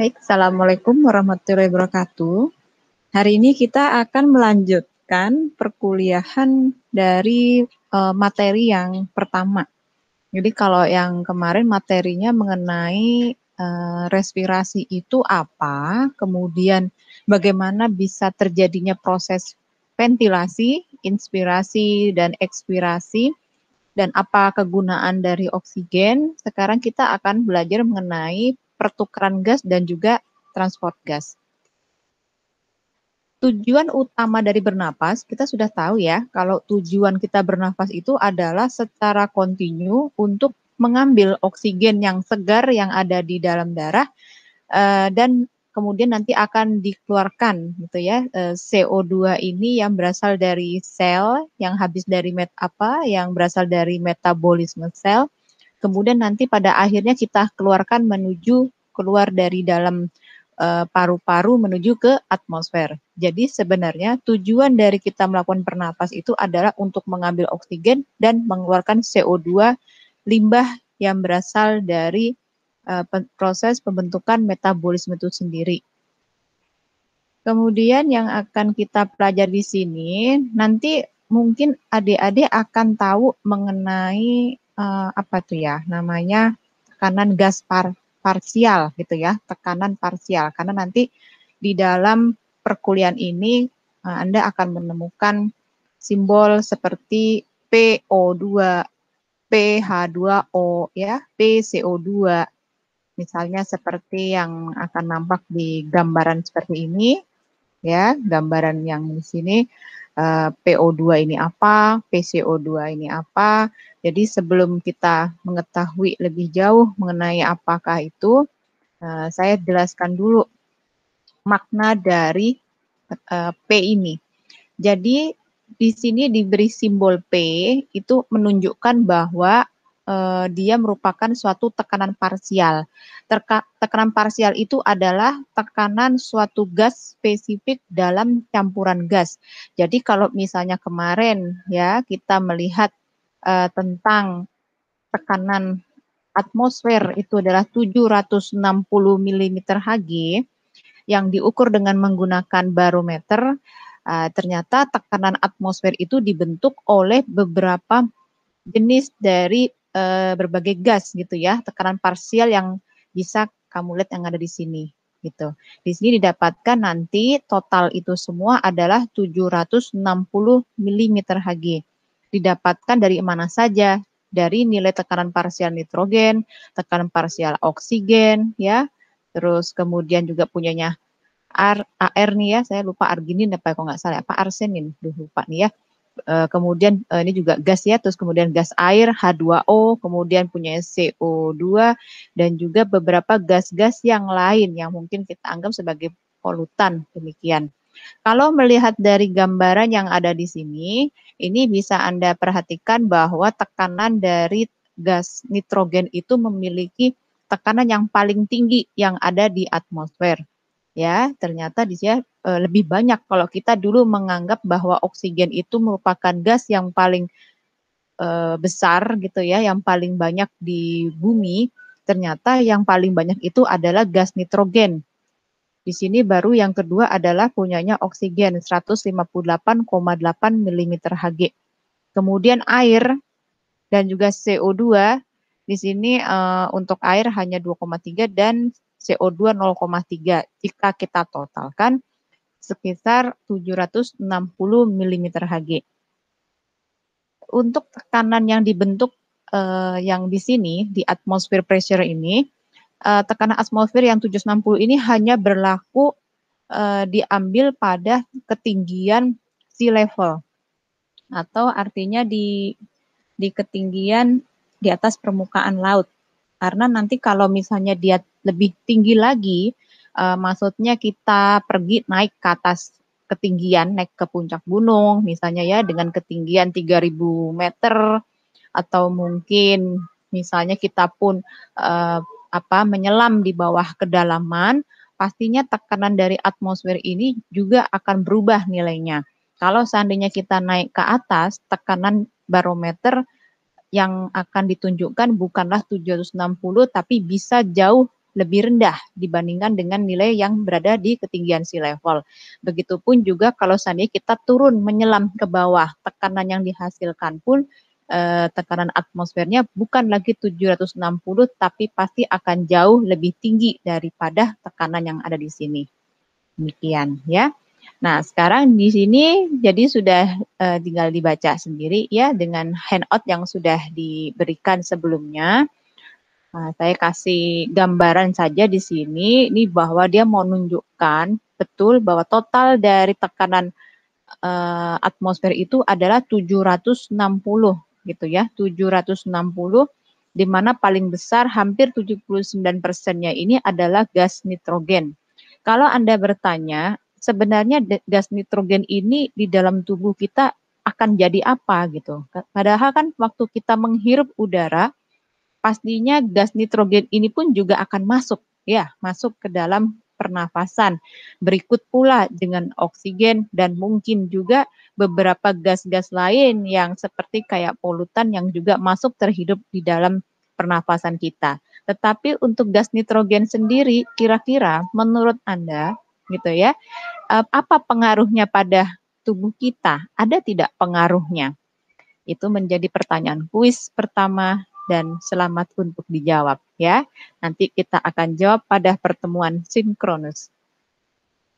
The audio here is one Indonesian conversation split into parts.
Baik, Assalamualaikum warahmatullahi wabarakatuh. Hari ini kita akan melanjutkan perkuliahan dari materi yang pertama. Jadi kalau yang kemarin materinya mengenai respirasi itu apa, kemudian bagaimana bisa terjadinya proses ventilasi, inspirasi, dan ekspirasi, dan apa kegunaan dari oksigen. Sekarang kita akan belajar mengenai pertukaran gas dan juga transport gas. Tujuan utama dari bernapas, kita sudah tahu ya, kalau tujuan kita bernapas itu adalah secara kontinu untuk mengambil oksigen yang segar yang ada di dalam darah dan kemudian nanti akan dikeluarkan gitu ya, CO2 ini yang berasal dari sel, yang habis dari yang berasal dari metabolisme sel, kemudian nanti pada akhirnya kita keluarkan menuju keluar dari dalam paru-paru menuju ke atmosfer. Jadi sebenarnya tujuan dari kita melakukan pernapas itu adalah untuk mengambil oksigen dan mengeluarkan CO2 limbah yang berasal dari proses pembentukan metabolisme itu sendiri. Kemudian yang akan kita pelajari di sini, nanti mungkin adik-adik akan tahu mengenai apa tuh ya, namanya tekanan gas parsial gitu ya, tekanan parsial. Karena nanti di dalam perkuliahan ini Anda akan menemukan simbol seperti PO2, PH2O ya, PCO2. Misalnya seperti yang akan nampak di gambaran seperti ini ya, gambaran yang di sini PO2 ini apa, PCO2 ini apa. Jadi sebelum kita mengetahui lebih jauh mengenai apakah itu, saya jelaskan dulu makna dari P ini. Jadi di sini diberi simbol P itu menunjukkan bahwa dia merupakan suatu tekanan parsial. Tekanan parsial itu adalah tekanan suatu gas spesifik dalam campuran gas. Jadi kalau misalnya kemarin ya kita melihat tentang tekanan atmosfer itu adalah 760 mm Hg yang diukur dengan menggunakan barometer, ternyata tekanan atmosfer itu dibentuk oleh beberapa jenis dari berbagai gas gitu ya, tekanan parsial yang bisa kamu lihat yang ada di sini gitu. Di sini didapatkan nanti total itu semua adalah 760 mm Hg. Didapatkan dari mana saja? Dari nilai tekanan parsial nitrogen, tekanan parsial oksigen ya. Terus kemudian juga punyanya AR nih ya, saya lupa arginin apa kalau nggak salah, apa arsenin, lupa nih ya. Kemudian ini juga gas ya, terus kemudian gas air H2O, kemudian punya CO2 dan juga beberapa gas-gas yang lain yang mungkin kita anggap sebagai polutan demikian. Kalau melihat dari gambaran yang ada di sini, ini bisa Anda perhatikan bahwa tekanan dari gas nitrogen itu memiliki tekanan yang paling tinggi yang ada di atmosfer. Ya, ternyata di sini lebih banyak kalau kita dulu menganggap bahwa oksigen itu merupakan gas yang paling besar gitu ya, yang paling banyak di bumi. Ternyata yang paling banyak itu adalah gas nitrogen. Di sini baru yang kedua adalah punyanya oksigen 158,8 mm Hg. Kemudian air dan juga CO2 di sini untuk air hanya 2,3 dan CO2 0,3. Jika kita totalkan sekitar 760 mm Hg. Untuk tekanan yang dibentuk yang di sini di atmosphere pressure ini, tekanan atmosfer yang 760 ini hanya berlaku diambil pada ketinggian sea level atau artinya di ketinggian di atas permukaan laut. Karena nanti kalau misalnya dia lebih tinggi lagi, maksudnya kita pergi naik ke atas ketinggian, naik ke puncak gunung, misalnya ya dengan ketinggian 3.000 meter, atau mungkin misalnya kita pun menyelam di bawah kedalaman, pastinya tekanan dari atmosfer ini juga akan berubah nilainya. Kalau seandainya kita naik ke atas, tekanan barometer yang akan ditunjukkan bukanlah 760 tapi bisa jauh lebih rendah dibandingkan dengan nilai yang berada di ketinggian sea level. Begitupun juga kalau seandainya kita turun menyelam ke bawah, tekanan yang dihasilkan pun tekanan atmosfernya bukan lagi 760 tapi pasti akan jauh lebih tinggi daripada tekanan yang ada di sini. Demikian ya. Nah, sekarang di sini jadi sudah tinggal dibaca sendiri ya dengan handout yang sudah diberikan sebelumnya. Nah, saya kasih gambaran saja di sini ini bahwa dia mau menunjukkan betul bahwa total dari tekanan atmosfer itu adalah 760 gitu ya, 760 di mana paling besar hampir 79%-nya ini adalah gas nitrogen. Kalau Anda bertanya, sebenarnya gas nitrogen ini di dalam tubuh kita akan jadi apa gitu. Padahal kan waktu kita menghirup udara, pastinya gas nitrogen ini pun juga akan masuk ya, masuk ke dalam pernafasan. Berikut pula dengan oksigen dan mungkin juga beberapa gas-gas lain yang seperti kayak polutan yang juga masuk terhidup di dalam pernafasan kita. Tetapi untuk gas nitrogen sendiri kira-kira menurut Anda gitu ya, apa pengaruhnya pada tubuh kita? Ada tidak pengaruhnya? Itu menjadi pertanyaan kuis pertama dan selamat untuk dijawab ya. Nanti kita akan jawab pada pertemuan sinkronus.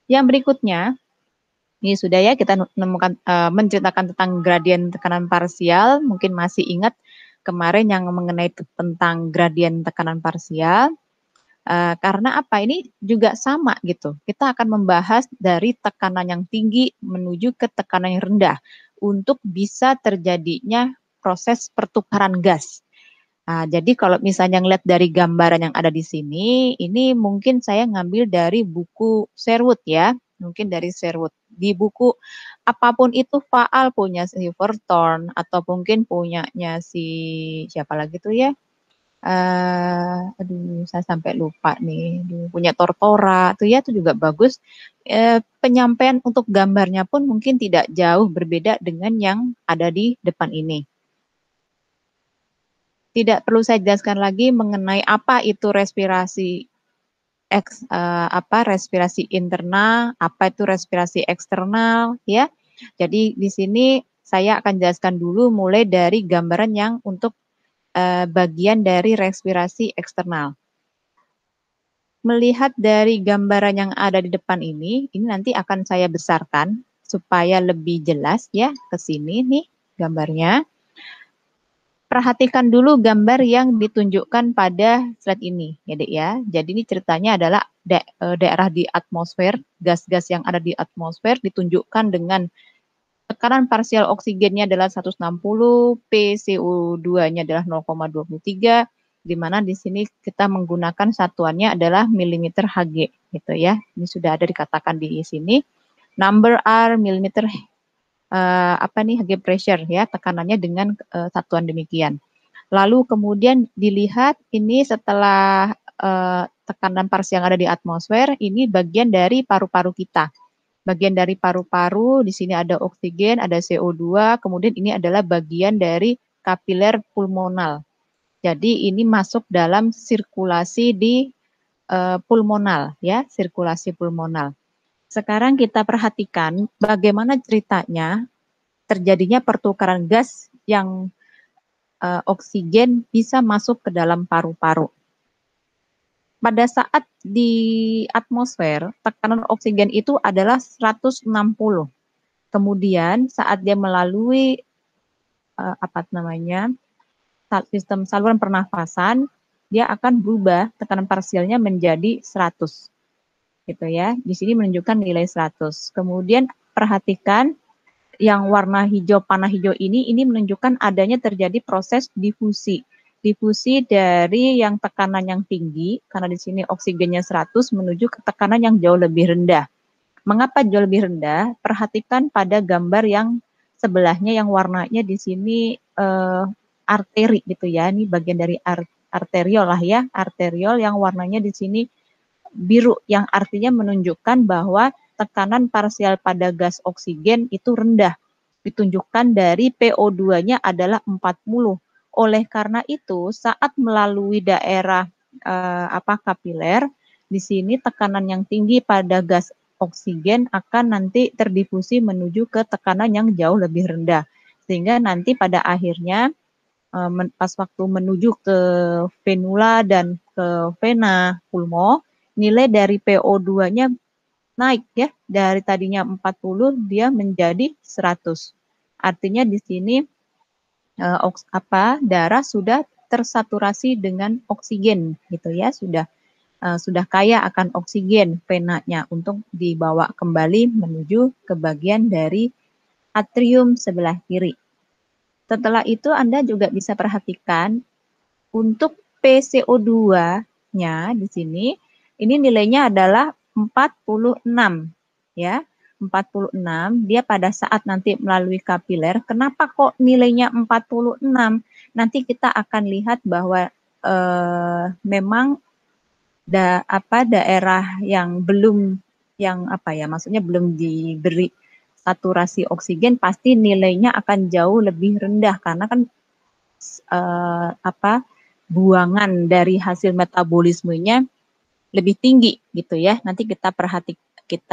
Yang berikutnya, ini sudah ya kita menemukan menceritakan tentang gradien tekanan parsial. Mungkin masih ingat kemarin yang mengenai tentang gradien tekanan parsial. Karena apa? Ini juga sama gitu. Kita akan membahas dari tekanan yang tinggi menuju ke tekanan yang rendah untuk bisa terjadinya proses pertukaran gas. Nah, jadi kalau misalnya ngeliat dari gambaran yang ada di sini, ini mungkin saya ngambil dari buku Sherwood ya, mungkin dari Sherwood. Di buku apapun itu Faal punya si Thornton atau mungkin punyanya si siapa lagi tuh ya? Aduh, saya sampai lupa nih. Punya Tortora tuh ya, itu juga bagus. Penyampaian untuk gambarnya pun mungkin tidak jauh berbeda dengan yang ada di depan ini. Tidak perlu saya jelaskan lagi mengenai apa itu respirasi respirasi internal, apa itu respirasi eksternal ya. Jadi di sini saya akan jelaskan dulu mulai dari gambaran yang untuk bagian dari respirasi eksternal. Melihat dari gambaran yang ada di depan ini nanti akan saya besarkan supaya lebih jelas ya ke sini nih gambarnya. Perhatikan dulu gambar yang ditunjukkan pada slide ini, ya Dek ya. Jadi ini ceritanya adalah daerah di atmosfer, gas-gas yang ada di atmosfer ditunjukkan dengan tekanan parsial oksigennya adalah 160, PCO2-nya adalah 0,23, di mana di sini kita menggunakan satuannya adalah milimeter Hg, gitu ya. Ini sudah ada dikatakan di sini. Number R milimeter Hg pressure ya, tekanannya dengan satuan demikian. Lalu kemudian dilihat ini setelah tekanan parsial yang ada di atmosfer, ini bagian dari paru-paru kita. Bagian dari paru-paru, di sini ada oksigen, ada CO2, kemudian ini adalah bagian dari kapiler pulmonal. Jadi ini masuk dalam sirkulasi di pulmonal ya, sirkulasi pulmonal. Sekarang kita perhatikan bagaimana ceritanya terjadinya pertukaran gas yang oksigen bisa masuk ke dalam paru-paru. Pada saat di atmosfer, tekanan oksigen itu adalah 160. Kemudian saat dia melalui sistem saluran pernafasan, dia akan berubah tekanan parsialnya menjadi 100. Gitu ya. Di sini menunjukkan nilai 100. Kemudian perhatikan yang warna hijau, panah hijau ini menunjukkan adanya terjadi proses difusi. Difusi dari yang tekanan yang tinggi, karena di sini oksigennya 100 menuju ke tekanan yang jauh lebih rendah. Mengapa jauh lebih rendah? Perhatikan pada gambar yang sebelahnya yang warnanya di sini arteri gitu ya. Ini bagian dari arteriol lah ya, arteriol yang warnanya di sini biru yang artinya menunjukkan bahwa tekanan parsial pada gas oksigen itu rendah. Ditunjukkan dari PO2-nya adalah 40. Oleh karena itu, saat melalui daerah kapiler, di sini tekanan yang tinggi pada gas oksigen akan nanti terdifusi menuju ke tekanan yang jauh lebih rendah. Sehingga nanti pada akhirnya pas waktu menuju ke venula dan ke vena pulmo, nilai dari PO2-nya naik ya, dari tadinya 40 dia menjadi 100. Artinya di sini darah sudah tersaturasi dengan oksigen gitu ya, sudah kaya akan oksigen venanya untuk dibawa kembali menuju ke bagian dari atrium sebelah kiri. Setelah itu Anda juga bisa perhatikan untuk PCO2-nya di sini, ini nilainya adalah 46 ya. 46 dia pada saat nanti melalui kapiler, kenapa kok nilainya 46? Nanti kita akan lihat bahwa memang daerah yang belum maksudnya belum diberi saturasi oksigen pasti nilainya akan jauh lebih rendah karena kan buangan dari hasil metabolismenya lebih tinggi gitu ya. Nanti kita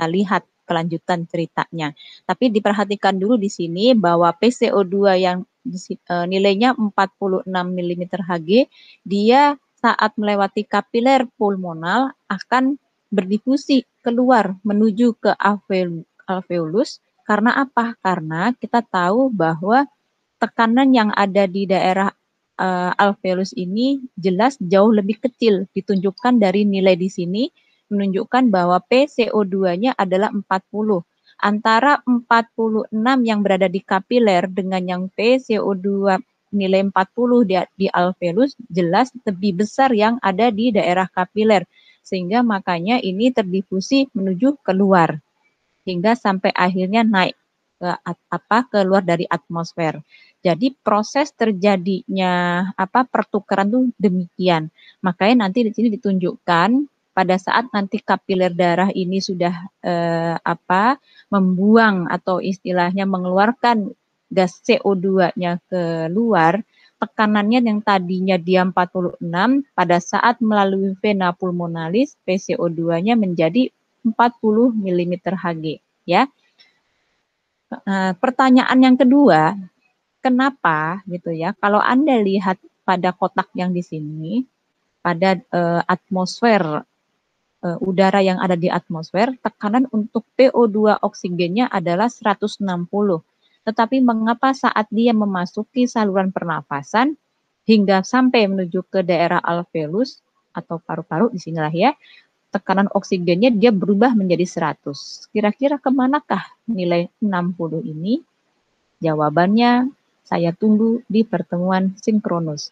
lihat kelanjutan ceritanya. Tapi diperhatikan dulu di sini bahwa PCO2 yang nilainya 46 mm Hg, dia saat melewati kapiler pulmonal akan berdifusi keluar menuju ke alveolus. Karena apa? Karena kita tahu bahwa tekanan yang ada di daerah alveolus ini jelas jauh lebih kecil. Ditunjukkan dari nilai di sini menunjukkan bahwa PCO2-nya adalah 40. Antara 46 yang berada di kapiler dengan yang PCO2 nilai 40 di alveolus jelas lebih besar yang ada di daerah kapiler. Sehingga makanya ini terdifusi menuju keluar hingga sampai akhirnya naik keluar dari atmosfer. Jadi proses terjadinya pertukaran itu demikian. Makanya nanti di sini ditunjukkan pada saat nanti kapiler darah ini sudah membuang atau istilahnya mengeluarkan gas CO2-nya keluar, tekanannya yang tadinya dia 46 pada saat melalui vena pulmonalis PCO2-nya menjadi 40 mm Hg ya. Pertanyaan yang kedua, kenapa gitu ya? Kalau Anda lihat pada kotak yang di sini, pada atmosfer udara yang ada di atmosfer, tekanan untuk PO2 oksigennya adalah 160. Tetapi mengapa saat dia memasuki saluran pernafasan hingga sampai menuju ke daerah alveolus atau paru-paru di sinilah ya, tekanan oksigennya dia berubah menjadi 100. Kira-kira kemanakah nilai 60 ini? Jawabannya saya tunggu di pertemuan sinkronus.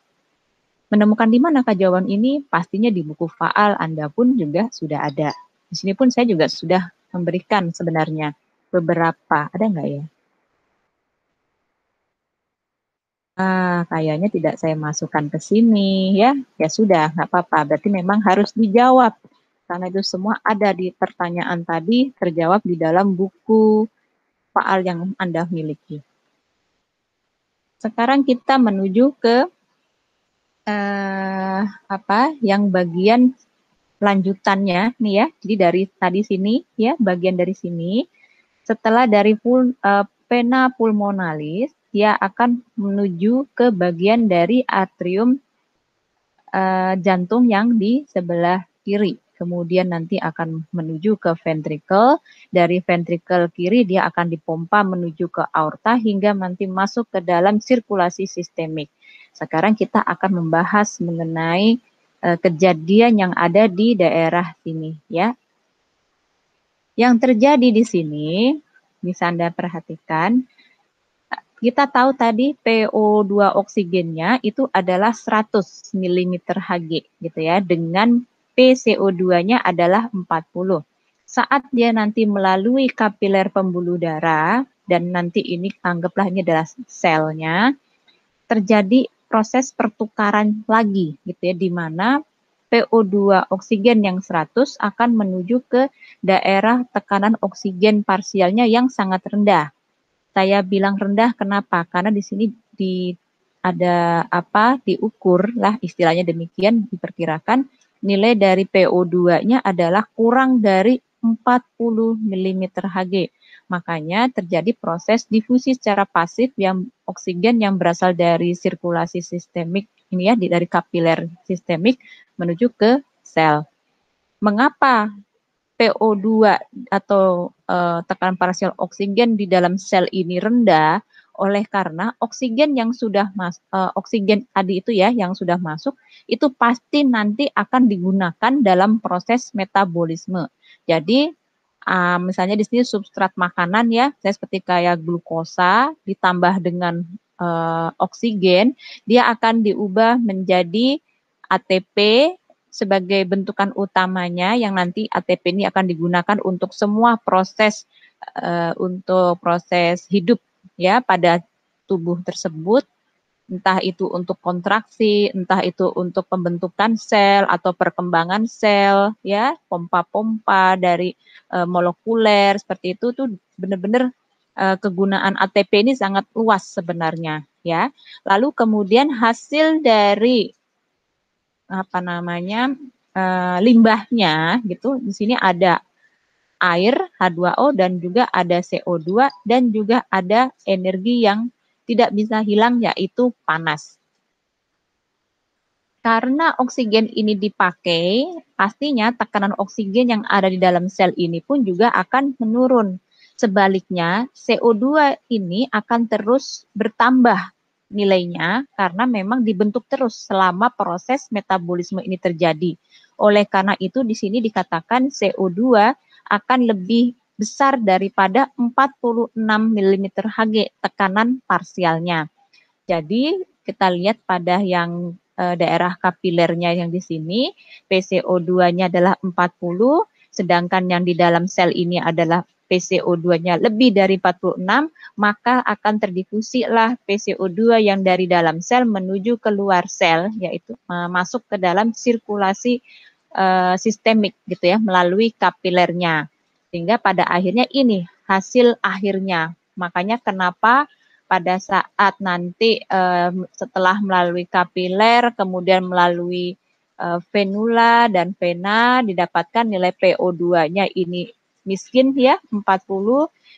Menemukan di manakah jawaban ini? Pastinya di buku faal Anda pun juga sudah ada. Di sini pun saya juga sudah memberikan sebenarnya beberapa. Ada nggak ya? Kayaknya tidak saya masukkan ke sini ya. Ya sudah, nggak apa-apa. Berarti memang harus dijawab. Karena itu semua ada di pertanyaan tadi terjawab di dalam buku faal yang Anda miliki. Sekarang kita menuju ke yang bagian lanjutannya nih ya. Jadi dari tadi sini ya, bagian dari sini. Setelah dari vena pulmonalis, dia akan menuju ke bagian dari atrium jantung yang di sebelah kiri. Kemudian nanti akan menuju ke ventricle. Dari ventricle kiri dia akan dipompa menuju ke aorta hingga nanti masuk ke dalam sirkulasi sistemik. Sekarang kita akan membahas mengenai kejadian yang ada di daerah sini ya. Yang terjadi di sini bisa Anda perhatikan, kita tahu tadi PO2 oksigennya itu adalah 100 mm Hg gitu ya, dengan PCO2-nya adalah 40. Saat dia nanti melalui kapiler pembuluh darah, dan nanti ini anggaplah ini adalah selnya, terjadi proses pertukaran lagi gitu ya, di mana PO2 oksigen yang 100 akan menuju ke daerah tekanan oksigen parsialnya yang sangat rendah. Saya bilang rendah kenapa? Karena di sini diukur lah istilahnya demikian, diperkirakan nilai dari PO2-nya adalah kurang dari 40 mm Hg. Makanya terjadi proses difusi secara pasif yang oksigen yang berasal dari sirkulasi sistemik ini ya dari kapiler sistemik menuju ke sel. Mengapa PO2 atau tekanan parsial oksigen di dalam sel ini rendah? Oleh karena oksigen yang sudah oksigen tadi itu ya yang sudah masuk itu pasti nanti akan digunakan dalam proses metabolisme. Jadi misalnya di sini substrat makanan ya, saya seperti kayak glukosa ditambah dengan oksigen, dia akan diubah menjadi ATP sebagai bentukan utamanya yang nanti ATP ini akan digunakan untuk semua proses untuk proses hidup ya pada tubuh tersebut, entah itu untuk kontraksi, entah itu untuk pembentukan sel atau perkembangan sel ya, pompa-pompa dari molekuler seperti itu tuh benar-benar kegunaan ATP ini sangat luas sebenarnya ya. Lalu kemudian hasil dari apa namanya limbahnya gitu di sini ada air H2O dan juga ada CO2 dan juga ada energi yang tidak bisa hilang yaitu panas. Karena oksigen ini dipakai, pastinya tekanan oksigen yang ada di dalam sel ini pun juga akan menurun. Sebaliknya, CO2 ini akan terus bertambah nilainya karena memang dibentuk terus selama proses metabolisme ini terjadi. Oleh karena itu di sini dikatakan CO2 akan lebih besar daripada 46 mm Hg tekanan parsialnya. Jadi kita lihat pada yang daerah kapilernya yang di sini, PCO2-nya adalah 40, sedangkan yang di dalam sel ini adalah PCO2-nya lebih dari 46, maka akan terdifusi lah PCO2 yang dari dalam sel menuju keluar sel, yaitu masuk ke dalam sirkulasi sistemik gitu ya, melalui kapilernya. Sehingga pada akhirnya ini hasil akhirnya. Makanya kenapa pada saat nanti setelah melalui kapiler, kemudian melalui venula dan vena didapatkan nilai PO2-nya ini miskin ya 40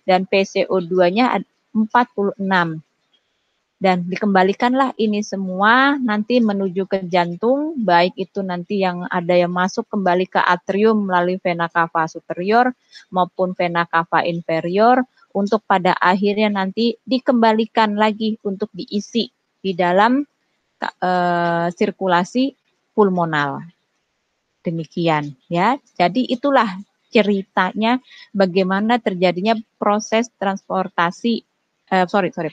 dan PCO2-nya 46. Dan dikembalikanlah ini semua nanti menuju ke jantung, baik itu nanti yang ada yang masuk kembali ke atrium melalui vena cava superior maupun vena cava inferior, untuk pada akhirnya nanti dikembalikan lagi untuk diisi di dalam sirkulasi pulmonal. Demikian ya. Jadi itulah ceritanya bagaimana terjadinya proses transportasi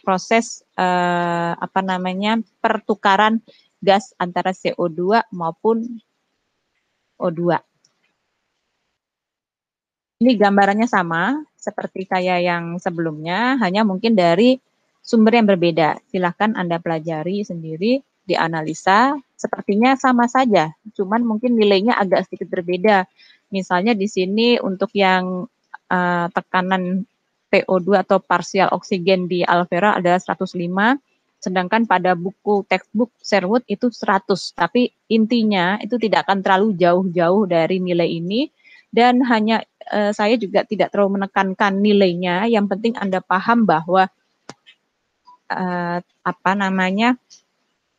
proses apa namanya pertukaran gas antara CO2 maupun O2. Ini gambarannya sama seperti kayak yang sebelumnya, hanya mungkin dari sumber yang berbeda. Silahkan Anda pelajari sendiri, dianalisa, sepertinya sama saja, cuman mungkin nilainya agak sedikit berbeda. Misalnya di sini untuk yang tekanan PO2 atau parsial oksigen di Alvera adalah 105, sedangkan pada buku textbook Sherwood itu 100. Tapi intinya itu tidak akan terlalu jauh-jauh dari nilai ini, dan hanya saya juga tidak terlalu menekankan nilainya. Yang penting Anda paham bahwa apa namanya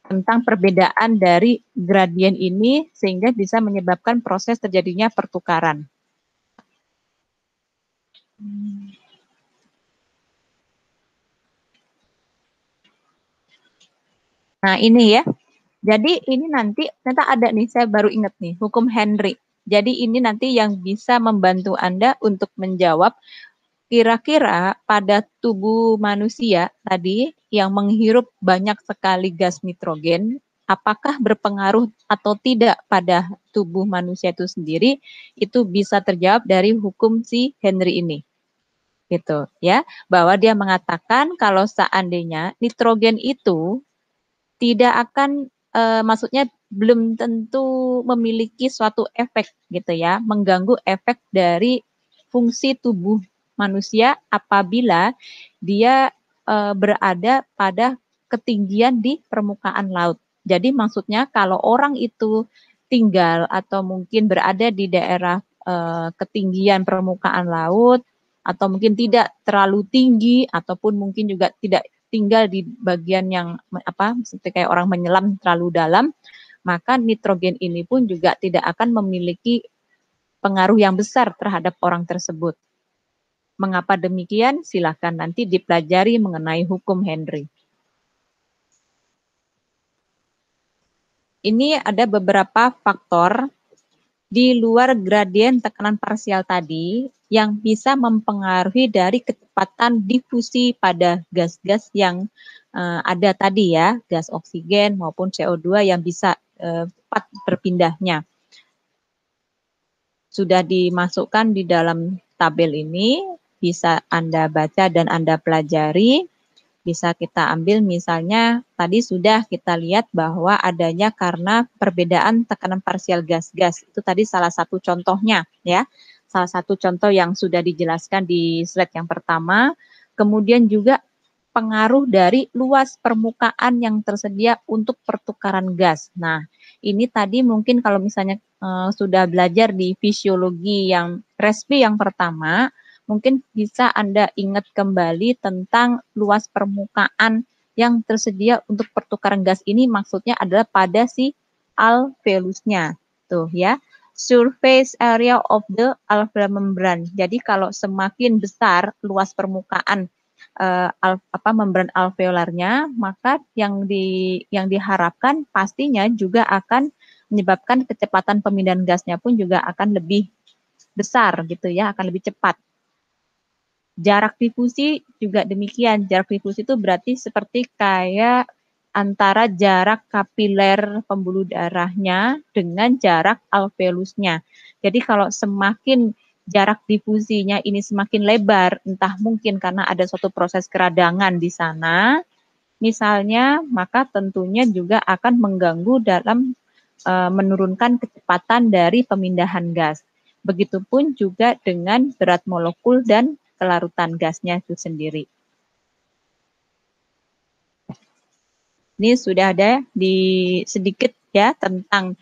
tentang perbedaan dari gradien ini sehingga bisa menyebabkan proses terjadinya pertukaran. Nah ini ya, jadi ini nanti ternyata ada nih, saya baru ingat nih, hukum Henry. Jadi ini nanti yang bisa membantu Anda untuk menjawab kira-kira pada tubuh manusia tadi yang menghirup banyak sekali gas nitrogen, apakah berpengaruh atau tidak pada tubuh manusia itu sendiri, itu bisa terjawab dari hukum si Henry ini. Gitu ya, bahwa dia mengatakan kalau seandainya nitrogen itu tidak akan maksudnya belum tentu memiliki suatu efek gitu ya, mengganggu efek dari fungsi tubuh manusia apabila dia berada pada ketinggian di permukaan laut. Jadi maksudnya kalau orang itu tinggal atau mungkin berada di daerah ketinggian permukaan laut, atau mungkin tidak terlalu tinggi, ataupun mungkin juga tidak tinggal di bagian yang seperti kayak orang menyelam terlalu dalam, maka nitrogen ini pun juga tidak akan memiliki pengaruh yang besar terhadap orang tersebut. Mengapa demikian? Silakan nanti dipelajari mengenai hukum Henry. Ini ada beberapa faktor di luar gradien tekanan parsial tadi yang bisa mempengaruhi dari kecepatan difusi pada gas-gas yang ada tadi ya, gas oksigen maupun CO2 yang bisa cepat berpindahnya. Sudah dimasukkan di dalam tabel ini, bisa Anda baca dan Anda pelajari. Bisa kita ambil misalnya tadi sudah kita lihat bahwa adanya karena perbedaan tekanan parsial gas-gas. Itu tadi salah satu contohnya ya. Salah satu contoh yang sudah dijelaskan di slide yang pertama. Kemudian juga pengaruh dari luas permukaan yang tersedia untuk pertukaran gas. Nah, ini tadi mungkin kalau misalnya sudah belajar di fisiologi yang respi yang pertama, mungkin bisa Anda ingat kembali tentang luas permukaan yang tersedia untuk pertukaran gas ini, maksudnya adalah pada si alveolusnya. Tuh ya, surface area of the alveolar membrane. Jadi kalau semakin besar luas permukaan membran alveolarnya, maka yang diharapkan pastinya juga akan menyebabkan kecepatan pemindahan gasnya pun juga akan lebih besar gitu ya, akan lebih cepat. Jarak difusi juga demikian. Jarak difusi itu berarti seperti kayak antara jarak kapiler pembuluh darahnya dengan jarak alveolusnya. Jadi kalau semakin jarak difusinya ini semakin lebar, entah mungkin karena ada suatu proses keradangan di sana, misalnya, maka tentunya juga akan mengganggu dalam menurunkan kecepatan dari pemindahan gas. Begitupun juga dengan berat molekul dan kelarutan gasnya itu sendiri. Ini sudah ada di sedikit ya tentang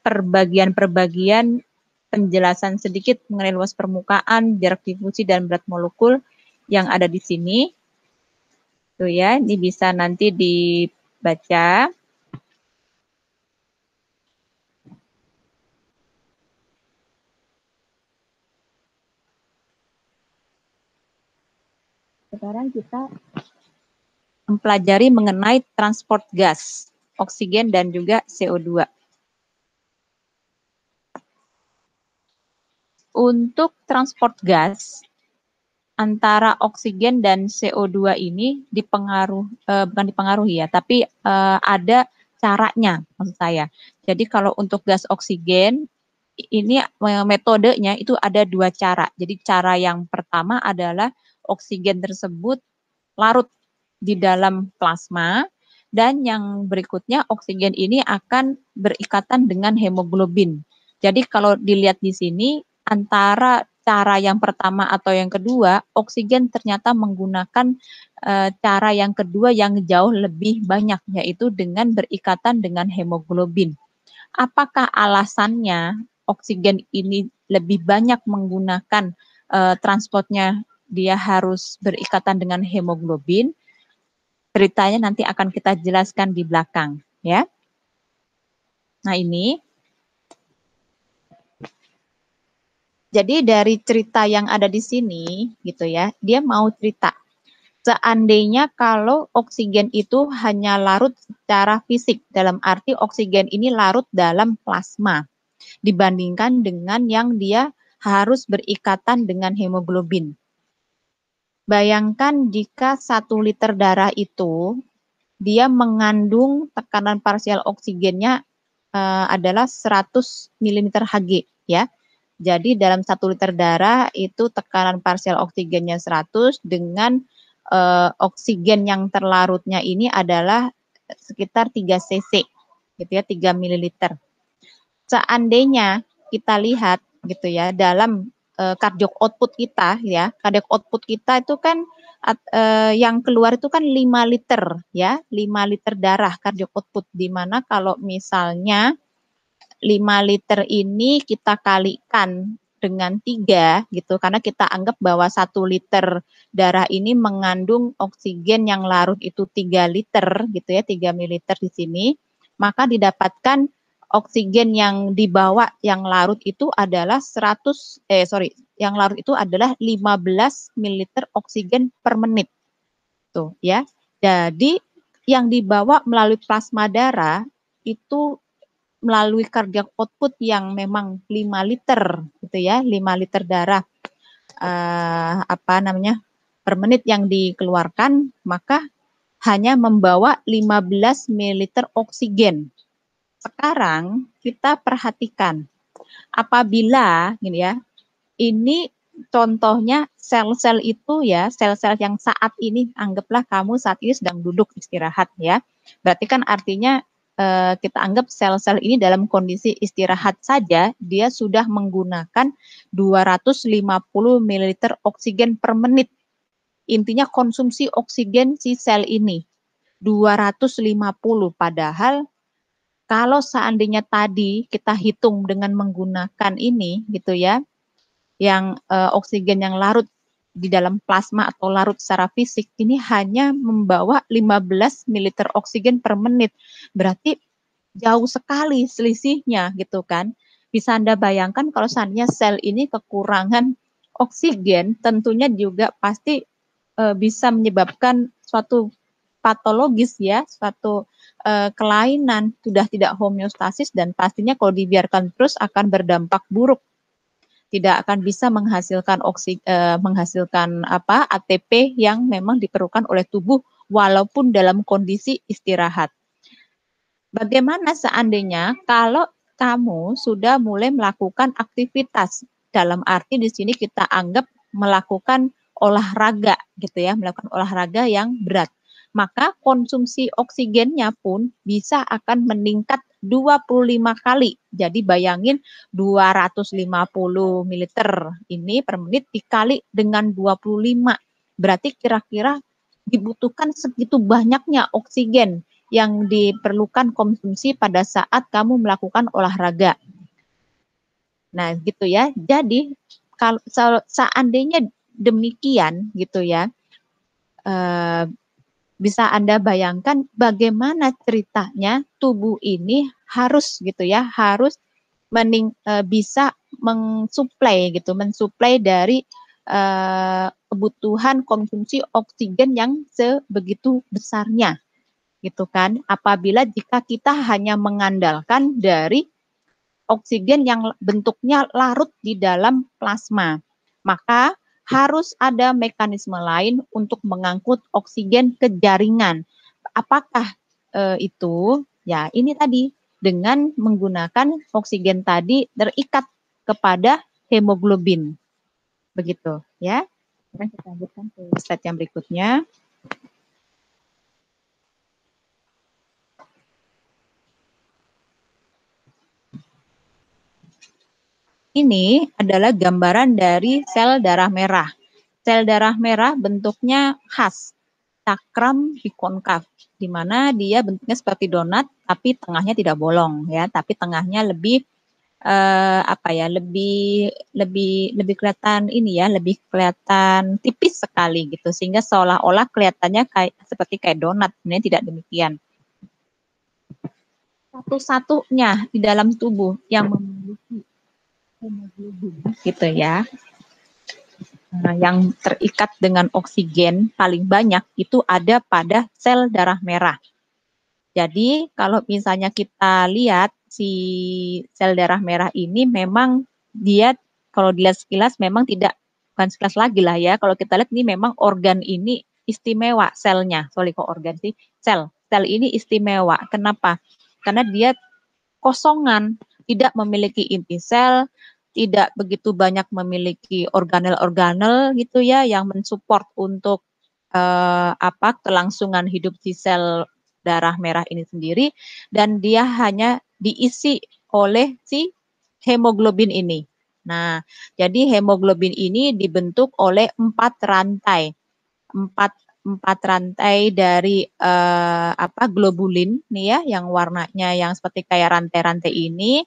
perbagian-perbagian penjelasan sedikit mengenai luas permukaan, jarak difusi dan berat molekul yang ada di sini. Tuh ya, ini bisa nanti dibaca. Sekarang kita mempelajari mengenai transport gas, oksigen dan juga CO2. Untuk transport gas, antara oksigen dan CO2 ini bukan dipengaruhi ya, tapi ada caranya maksud saya. Jadi kalau untuk gas oksigen, ini metodenya itu ada dua cara. Jadi cara yang pertama adalah oksigen tersebut larut di dalam plasma, dan yang berikutnya oksigen ini akan berikatan dengan hemoglobin. Jadi kalau dilihat di sini, antara cara yang pertama atau yang kedua, oksigen ternyata menggunakan cara yang kedua yang jauh lebih banyak, yaitu dengan berikatan dengan hemoglobin. Apakah alasannya oksigen ini lebih banyak menggunakan transportnya dia harus berikatan dengan hemoglobin? Ceritanya nanti akan kita jelaskan di belakang, ya. Nah, ini. Jadi dari cerita yang ada di sini, gitu ya, dia mau cerita. Seandainya kalau oksigen itu hanya larut secara fisik, dalam arti oksigen ini larut dalam plasma, dibandingkan dengan yang dia harus berikatan dengan hemoglobin. Bayangkan jika 1 liter darah itu dia mengandung tekanan parsial oksigennya adalah 100 mm Hg ya. Jadi dalam 1 liter darah itu tekanan parsial oksigennya 100 dengan oksigen yang terlarutnya ini adalah sekitar 3 cc gitu ya, 3 ml. Seandainya kita lihat gitu ya dalam cardiac output kita ya, cardiac output kita itu kan yang keluar itu kan 5 liter ya, 5 liter darah cardiac output, di mana kalau misalnya 5 liter ini kita kalikan dengan 3 gitu, karena kita anggap bahwa 1 liter darah ini mengandung oksigen yang larut itu 3 liter gitu ya, 3 mililiter di sini, maka didapatkan oksigen yang dibawa yang larut itu adalah yang larut itu adalah 15 mililiter oksigen per menit. Tuh ya. Jadi yang dibawa melalui plasma darah itu melalui cardiac output yang memang 5 liter gitu ya, 5 liter darah per menit yang dikeluarkan, maka hanya membawa 15 ml oksigen. Sekarang kita perhatikan, apabila gini ya, ini contohnya sel-sel itu ya, sel-sel yang saat ini, anggaplah kamu saat ini sedang duduk istirahat ya. Berarti kan artinya kita anggap sel-sel ini dalam kondisi istirahat saja, dia sudah menggunakan 250 ml oksigen per menit. Intinya konsumsi oksigen si sel ini 250, padahal kalau seandainya tadi kita hitung dengan menggunakan ini gitu ya, yang oksigen yang larut di dalam plasma atau larut secara fisik ini hanya membawa 15 ml oksigen per menit. Berarti jauh sekali selisihnya gitu kan. Bisa Anda bayangkan kalau seandainya sel ini kekurangan oksigen, tentunya juga pasti bisa menyebabkan suatu patologis ya, suatu kelainan, sudah tidak homeostasis, dan pastinya kalau dibiarkan terus akan berdampak buruk, tidak akan bisa menghasilkan ATP yang memang diperlukan oleh tubuh walaupun dalam kondisi istirahat. Bagaimana seandainya kalau kamu sudah mulai melakukan aktivitas, dalam arti di sini kita anggap melakukan olahraga gitu ya, melakukan olahraga yang berat, maka konsumsi oksigennya pun bisa akan meningkat 25 kali. Jadi bayangin 250 ml ini per menit dikali dengan 25. Berarti kira-kira dibutuhkan segitu banyaknya oksigen yang diperlukan konsumsi pada saat kamu melakukan olahraga. Nah, gitu ya. Jadi kalau seandainya demikian gitu ya, bisa Anda bayangkan bagaimana ceritanya tubuh ini harus gitu ya, harus bisa mensuplai gitu, mensuplai dari kebutuhan konsumsi oksigen yang sebegitu besarnya gitu kan, apabila jika kita hanya mengandalkan dari oksigen yang bentuknya larut di dalam plasma, maka harus ada mekanisme lain untuk mengangkut oksigen ke jaringan. Apakah itu? Ya, ini tadi dengan menggunakan oksigen tadi terikat kepada hemoglobin. Begitu ya. Sekarang kita lanjutkan ke slide yang berikutnya. Ini adalah gambaran dari sel darah merah. Sel darah merah bentuknya khas, cakram bikonkav, di mana dia bentuknya seperti donat, tapi tengahnya tidak bolong ya, tapi tengahnya lebih lebih kelihatan ini ya, lebih kelihatan tipis sekali gitu, sehingga seolah-olah kelihatannya seperti donat, sebenarnya tidak demikian. Satu-satunya di dalam tubuh yang memiliki hemoglobin gitu ya, yang terikat dengan oksigen paling banyak itu ada pada sel darah merah. Jadi kalau misalnya kita lihat si sel darah merah ini memang dia kalau dilihat sekilas memang bukan sekilas lagi lah ya, kalau kita lihat ini memang organ ini istimewa selnya, kok organ sih, sel ini istimewa. Kenapa? Karena dia kosongan, tidak memiliki inti sel, tidak begitu banyak memiliki organel-organel gitu ya yang mensupport untuk kelangsungan hidup si sel darah merah ini sendiri, dan dia hanya diisi oleh si hemoglobin ini. Nah, jadi hemoglobin ini dibentuk oleh 4 rantai. empat rantai dari globulin nih ya, yang warnanya yang seperti kayak rantai-rantai ini.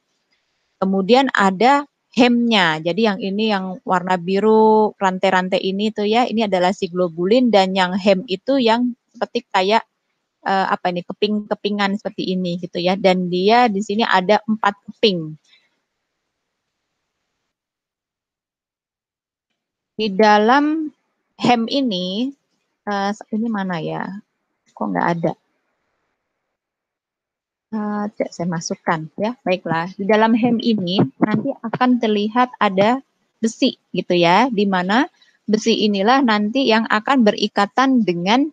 Kemudian ada hemnya. Jadi yang ini yang warna biru rantai-rantai ini tuh ya, ini adalah si globulin, dan yang hem itu yang seperti kayak keping-kepingan seperti ini gitu ya. Dan dia di sini ada 4 keping. Di dalam hem ini mana ya? Kok nggak ada? Saya masukkan ya. Baiklah, di dalam hem ini nanti akan terlihat ada besi gitu ya, di mana besi inilah nanti yang akan berikatan dengan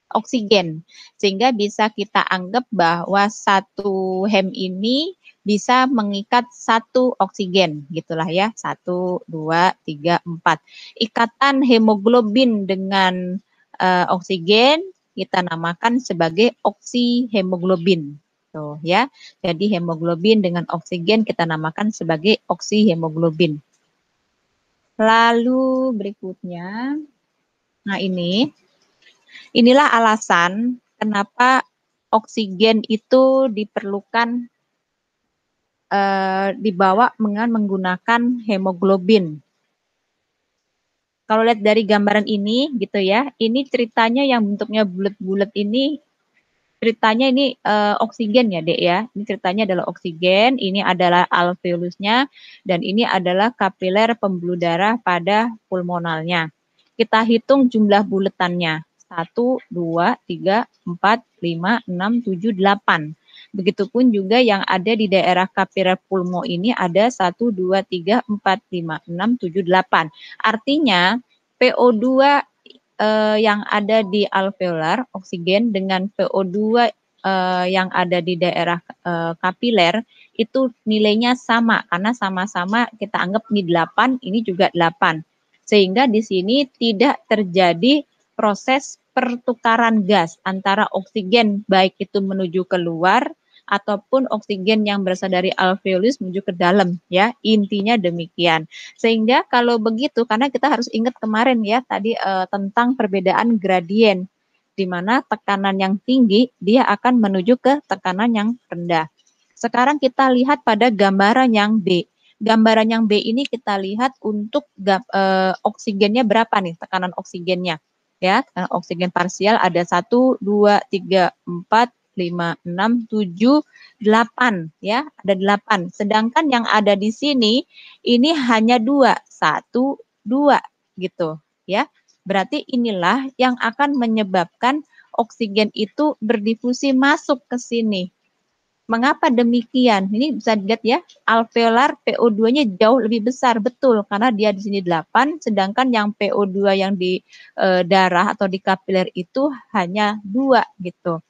oksigen, sehingga bisa kita anggap bahwa satu hem ini bisa mengikat satu oksigen gitulah ya. 1, 2, 3, 4. Ikatan hemoglobin dengan oksigen kita namakan sebagai oksihemoglobin. Tuh ya. Jadi hemoglobin dengan oksigen kita namakan sebagai oksihemoglobin. Lalu berikutnya, nah inilah alasan kenapa oksigen itu diperlukan dibawa dengan menggunakan hemoglobin. Kalau lihat dari gambaran ini gitu ya, ini ceritanya yang bentuknya bulat-bulat ini ceritanya ini oksigen ya, Dek ya. Ini ceritanya adalah oksigen, ini adalah alveolusnya, dan ini adalah kapiler pembuluh darah pada pulmonalnya. Kita hitung jumlah buletannya. 1, 2, 3, 4, 5, 6, 7, 8. Begitupun juga yang ada di daerah kapiler pulmo ini ada 1, 2, 3, 4, 5, 6, 7, 8. Artinya PO2 yang ada di alveolar, oksigen, dengan VO2 yang ada di daerah kapiler, itu nilainya sama, karena sama-sama kita anggap ini 8, ini juga 8. Sehingga di sini tidak terjadi proses pertukaran gas antara oksigen, baik itu menuju keluar, ataupun oksigen yang berasal dari alveolus menuju ke dalam ya, intinya demikian. Sehingga kalau begitu, karena kita harus ingat kemarin ya tadi tentang perbedaan gradien, di mana tekanan yang tinggi dia akan menuju ke tekanan yang rendah. Sekarang kita lihat pada gambaran yang B. Gambaran yang B ini kita lihat untuk oksigennya berapa nih, tekanan oksigennya. Ya, tekanan oksigen parsial ada 1, 2, 3, 4, 5, 6, 7, 8 ya, ada 8. Sedangkan yang ada di sini ini hanya 2, 1, 2 gitu ya. Berarti inilah yang akan menyebabkan oksigen itu berdifusi masuk ke sini. Mengapa demikian? Ini bisa dilihat ya, alveolar PO2-nya jauh lebih besar, betul, karena dia di sini 8, sedangkan yang PO2 yang di darah atau di kapiler itu hanya 2 gitu.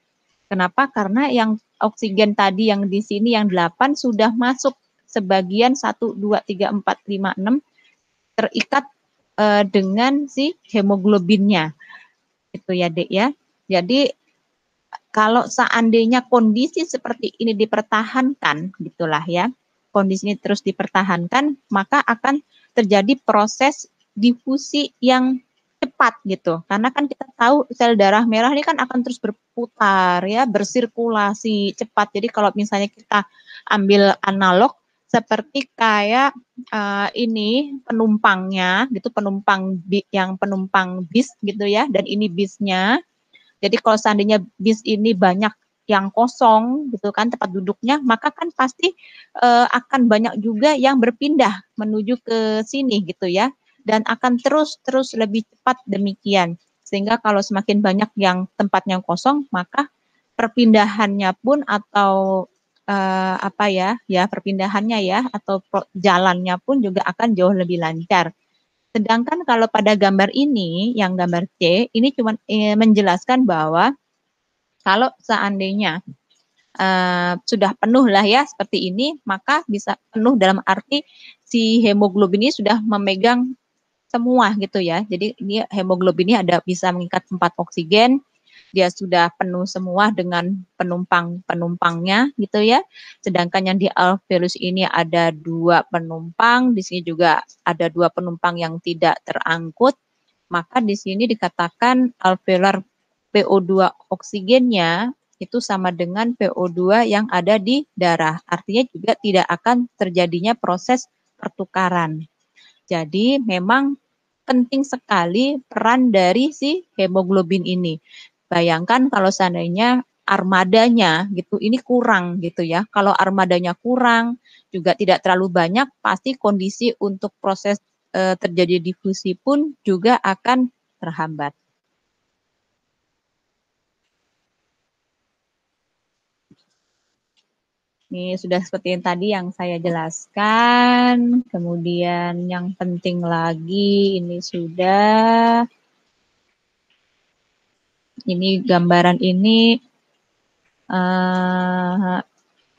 Kenapa? Karena yang oksigen tadi yang di sini yang 8 sudah masuk sebagian 1, 2, 3, 4, 5, 6 terikat dengan si hemoglobinnya. Itu ya, Dek ya. Jadi kalau seandainya kondisi seperti ini dipertahankan, gitulah ya, kondisi ini terus dipertahankan, maka akan terjadi proses difusi yang cepat gitu. Karena kan kita tahu sel darah merah ini kan akan terus berputar ya, bersirkulasi cepat. Jadi kalau misalnya kita ambil analog seperti kayak ini penumpangnya gitu, penumpang bis gitu ya, dan ini bisnya. Jadi kalau seandainya bis ini banyak yang kosong gitu kan tempat duduknya, maka kan pasti akan banyak juga yang berpindah menuju ke sini gitu ya, dan akan terus lebih cepat demikian. Sehingga kalau semakin banyak yang tempatnya kosong, maka perpindahannya pun atau perpindahannya ya atau jalannya pun juga akan jauh lebih lancar. Sedangkan kalau pada gambar ini, yang gambar C, ini cuma menjelaskan bahwa kalau seandainya sudah penuh lah ya seperti ini, maka bisa penuh dalam arti si hemoglobin ini sudah memegang semua gitu ya. Jadi ini hemoglobin ini ada bisa mengikat 4 oksigen, dia sudah penuh semua dengan penumpangnya gitu ya. Sedangkan yang di alveolus ini ada 2 penumpang, di sini juga ada 2 penumpang yang tidak terangkut. maka di sini dikatakan alveolar PO2 oksigennya itu sama dengan PO2 yang ada di darah. Artinya juga tidak akan terjadinya proses pertukaran. Jadi memang penting sekali peran dari si hemoglobin ini. Bayangkan kalau seandainya armadanya gitu ini kurang gitu ya. Kalau armadanya kurang juga tidak terlalu banyak, pasti kondisi untuk proses terjadi difusi pun juga akan terhambat. Ini sudah seperti yang tadi yang saya jelaskan. Kemudian yang penting lagi ini sudah. Ini gambaran ini.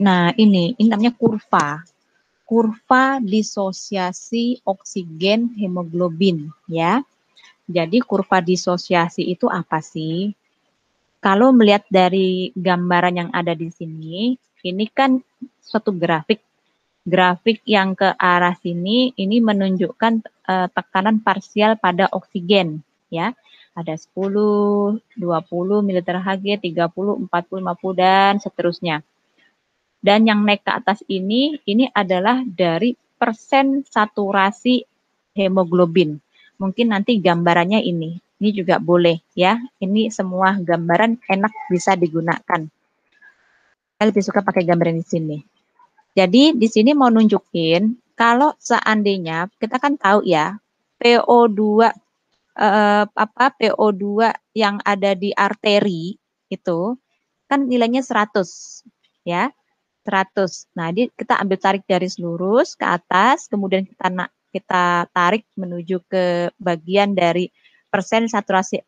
Nah ini namanya kurva. Kurva disosiasi oksigen hemoglobin ya. Jadi kurva disosiasi itu apa sih? Kalau melihat dari gambaran yang ada di sini, ini kan suatu grafik. Grafik yang ke arah sini ini menunjukkan tekanan parsial pada oksigen ya. Ada 10, 20 mililiter Hg, 30, 40, 50 dan seterusnya. Dan yang naik ke atas ini adalah dari persen saturasi hemoglobin. Mungkin nanti gambarannya ini juga boleh ya. Ini semua gambaran enak bisa digunakan. Saya lebih suka pakai gambaran di sini. Jadi di sini mau nunjukin kalau seandainya kita kan tahu ya PO2 PO2 yang ada di arteri itu kan nilainya 100 ya. 100. Nah, kita ambil tarik garis lurus ke atas, kemudian kita tarik menuju ke bagian dari persen saturasi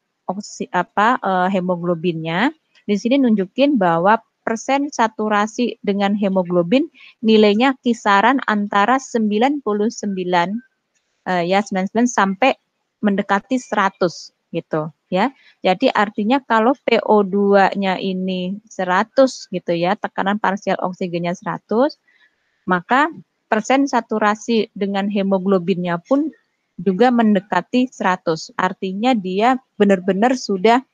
hemoglobinnya. Di sini nunjukin bahwa persen saturasi dengan hemoglobin nilainya kisaran antara 99 99 sampai mendekati 100 gitu ya. Jadi artinya kalau PO2-nya ini 100 gitu ya, tekanan parsial oksigennya 100, maka persen saturasi dengan hemoglobinnya pun juga mendekati 100. Artinya dia benar-benar sudah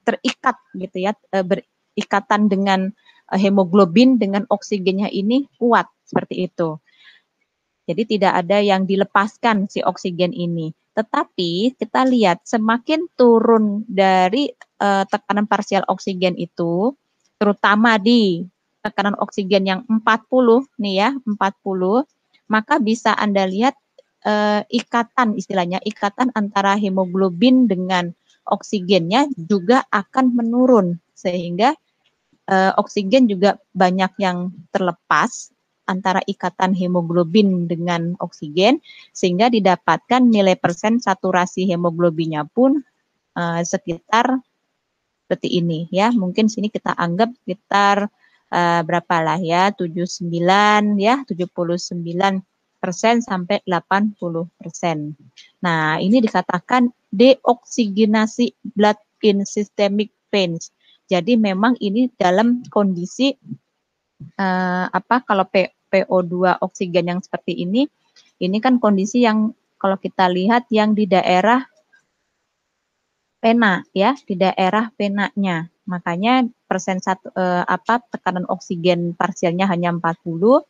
terikat gitu ya, berikatan dengan hemoglobin dengan oksigennya ini kuat seperti itu. Jadi tidak ada yang dilepaskan si oksigen ini. Tetapi kita lihat semakin turun dari tekanan parsial oksigen itu, terutama di tekanan oksigen yang 40 nih ya, 40, maka bisa Anda lihat ikatan istilahnya, ikatan antara hemoglobin dengan oksigennya juga akan menurun sehingga oksigen juga banyak yang terlepas antara ikatan hemoglobin dengan oksigen sehingga didapatkan nilai persen saturasi hemoglobinnya pun sekitar seperti ini ya. Mungkin sini kita anggap sekitar berapa lah ya, 79 ya, 79% sampai 80%. Nah, ini dikatakan deoksigenasi blood in systemic veins. Jadi memang ini dalam kondisi kalau PO2 oksigen yang seperti ini kan kondisi yang kalau kita lihat yang di daerah vena ya, di daerah venanya. Makanya tekanan oksigen parsialnya hanya 40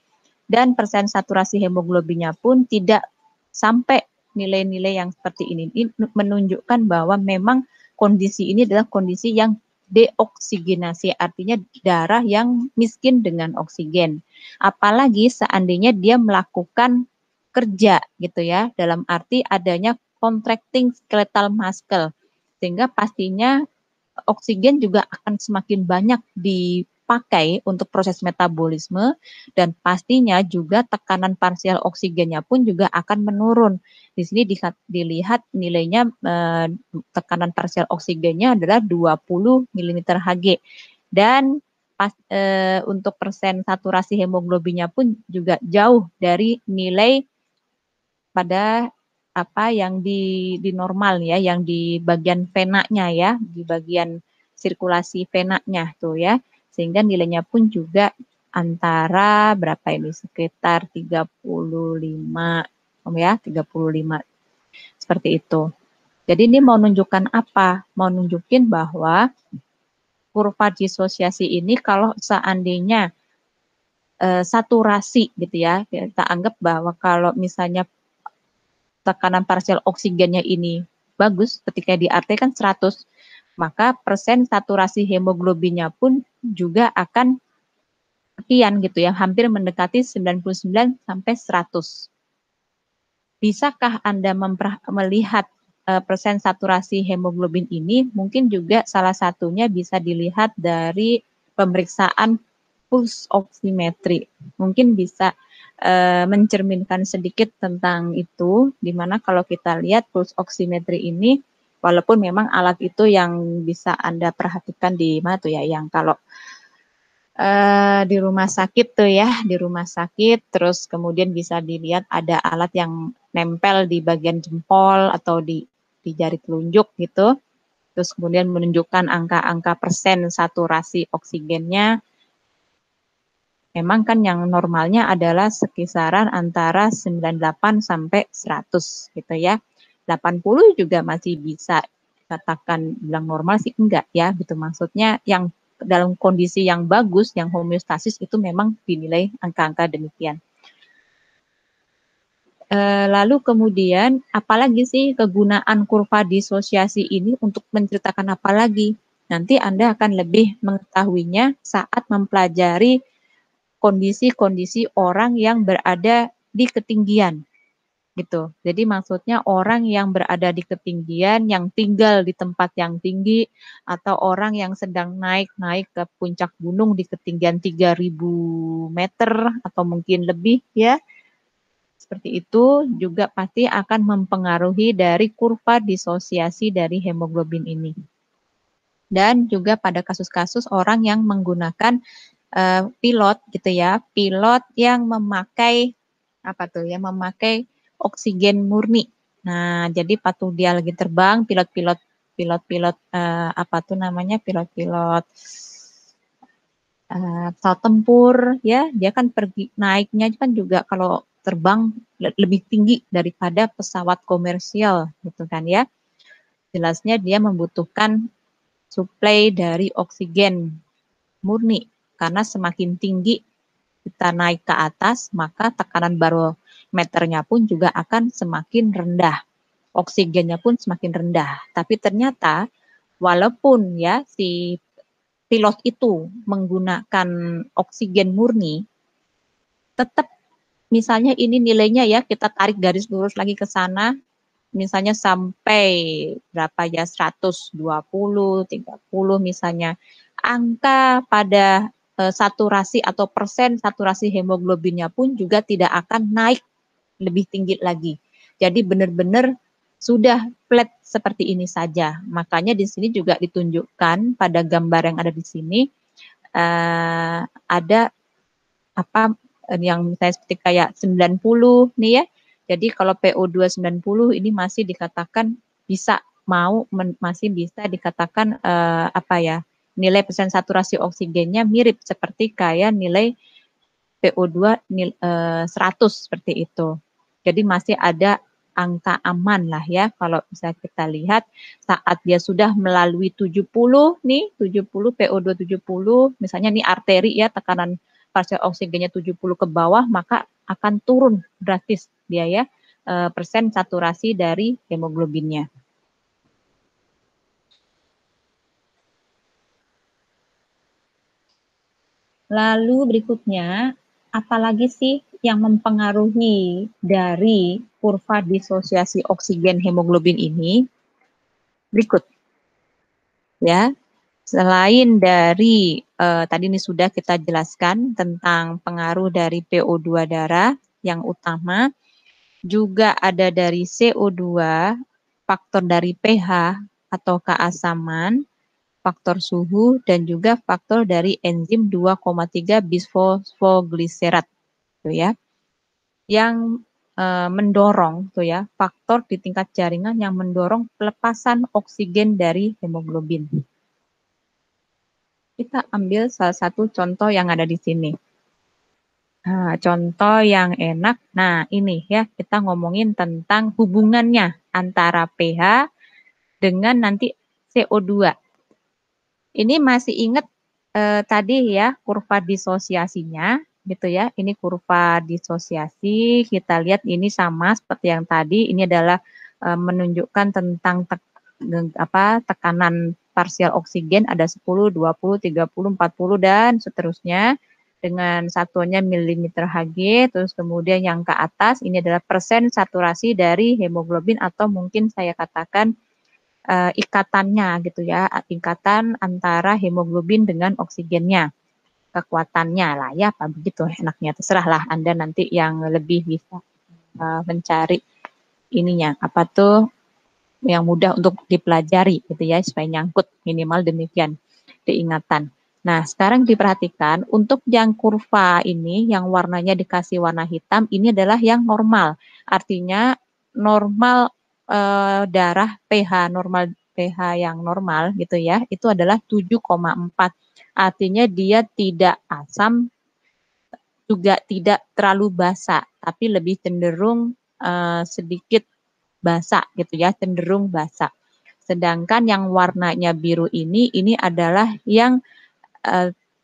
dan persen saturasi hemoglobinnya pun tidak sampai nilai-nilai yang seperti ini. Ini menunjukkan bahwa memang kondisi ini adalah kondisi yang deoksigenasi, artinya darah yang miskin dengan oksigen. Apalagi seandainya dia melakukan kerja gitu ya, dalam arti adanya contracting skeletal muscle, sehingga pastinya oksigen juga akan semakin banyak dipakai untuk proses metabolisme dan pastinya juga tekanan parsial oksigennya pun juga akan menurun. Di sini dilihat nilainya tekanan parsial oksigennya adalah 20 ml Hg dan untuk persen saturasi hemoglobinnya pun juga jauh dari nilai pada yang di normal ya, yang di bagian venanya ya, di bagian sirkulasi venanya tuh ya. Sehingga nilainya pun juga antara berapa ini, sekitar 35 ya, 35 seperti itu. Jadi ini mau nunjukkan apa? Mau nunjukin bahwa kurva disosiasi ini kalau seandainya saturasi gitu ya, kita anggap bahwa kalau misalnya tekanan parsial oksigennya ini bagus, ketika di RT kan 100, maka persen saturasi hemoglobinnya pun juga akan sekian gitu ya, hampir mendekati 99 sampai 100. Bisakah Anda melihat persen saturasi hemoglobin ini? Mungkin juga salah satunya bisa dilihat dari pemeriksaan pulse oximetry. Mungkin bisa mencerminkan sedikit tentang itu, di mana kalau kita lihat pulse oximetry ini, walaupun memang alat itu yang bisa Anda perhatikan di mana tuh ya, yang kalau di rumah sakit tuh ya, di rumah sakit, terus kemudian bisa dilihat ada alat yang nempel di bagian jempol atau di jari telunjuk gitu, terus kemudian menunjukkan angka-angka persen saturasi oksigennya. Memang kan yang normalnya adalah sekisaran antara 98 sampai 100 gitu ya. 80 juga masih bisa katakan bilang normal sih enggak ya gitu. Maksudnya yang dalam kondisi yang bagus, yang homeostasis itu memang dinilai angka-angka demikian. Lalu kemudian apalagi sih kegunaan kurva disosiasi ini untuk menceritakan apa lagi? Nanti Anda akan lebih mengetahuinya saat mempelajari kondisi-kondisi orang yang berada di ketinggian gitu. Jadi maksudnya orang yang berada di ketinggian, yang tinggal di tempat yang tinggi, atau orang yang sedang naik-naik ke puncak gunung di ketinggian 3.000 meter atau mungkin lebih ya. Seperti itu juga pasti akan mempengaruhi dari kurva disosiasi dari hemoglobin ini. Dan juga pada kasus-kasus orang yang menggunakan pilot gitu ya, pilot yang memakai apa tuh ya, memakai oksigen murni. Nah, jadi waktu dia lagi terbang, pilot-pilot apa tuh namanya, pilot-pilot pesawat tempur ya, dia kan pergi naiknya kan juga kalau terbang lebih tinggi daripada pesawat komersial gitu kan ya. Jelasnya dia membutuhkan suplai dari oksigen murni karena semakin tinggi kita naik ke atas, maka tekanan barometernya pun juga akan semakin rendah. Oksigennya pun semakin rendah. Tapi ternyata walaupun ya si pilot itu menggunakan oksigen murni, tetap misalnya ini nilainya ya kita tarik garis lurus lagi ke sana, misalnya sampai berapa ya 120, 30 misalnya. Angka pada saturasi atau persen saturasi hemoglobinnya pun juga tidak akan naik lebih tinggi lagi. Jadi benar-benar sudah flat seperti ini saja. Makanya di sini juga ditunjukkan pada gambar yang ada di sini ada apa yang misalnya seperti kayak 90 nih ya. Jadi kalau PO2 90 ini masih dikatakan bisa masih bisa dikatakan apa ya, nilai persen saturasi oksigennya mirip seperti kayak nilai PO2 100 seperti itu. Jadi masih ada angka aman lah ya kalau bisa kita lihat saat dia sudah melalui 70 nih, 70 PO2 70, misalnya nih arteri ya tekanan parsial oksigennya 70 ke bawah, maka akan turun drastis dia ya persen saturasi dari hemoglobinnya. Lalu berikutnya, apalagi sih yang mempengaruhi dari kurva disosiasi oksigen hemoglobin ini? Berikut ya. Selain dari tadi ini sudah kita jelaskan tentang pengaruh dari PO2 darah yang utama, juga ada dari CO2, faktor dari pH atau keasaman, faktor suhu, dan juga faktor dari enzim 2,3 bisfosfoglycerat tuh ya, yang mendorong tuh ya, faktor di tingkat jaringan yang mendorong pelepasan oksigen dari hemoglobin. Kita ambil salah satu contoh yang ada di sini. Nah, contoh yang enak, nah ini ya, kita ngomongin tentang hubungannya antara pH dengan nanti CO2. Ini masih ingat tadi ya kurva disosiasinya gitu ya. Ini kurva disosiasi, kita lihat ini sama seperti yang tadi. Ini adalah menunjukkan tentang tekanan parsial oksigen ada 10, 20, 30, 40 dan seterusnya dengan satuannya milimeter Hg. Terus kemudian yang ke atas ini adalah persen saturasi dari hemoglobin atau mungkin saya katakan ikatannya gitu ya, ikatan antara hemoglobin dengan oksigennya, kekuatannya lah ya, apa begitu enaknya, terserahlah Anda nanti yang lebih bisa mencari ininya, apa tuh yang mudah untuk dipelajari gitu ya, supaya nyangkut minimal demikian diingatan. Nah, sekarang diperhatikan untuk yang kurva ini yang warnanya dikasih warna hitam ini adalah yang normal. Artinya normal darah pH normal pH yang normal gitu ya, itu adalah 7,4. Artinya dia tidak asam juga tidak terlalu basa, tapi lebih cenderung sedikit basa gitu ya, cenderung basa. Sedangkan yang warnanya biru ini adalah yang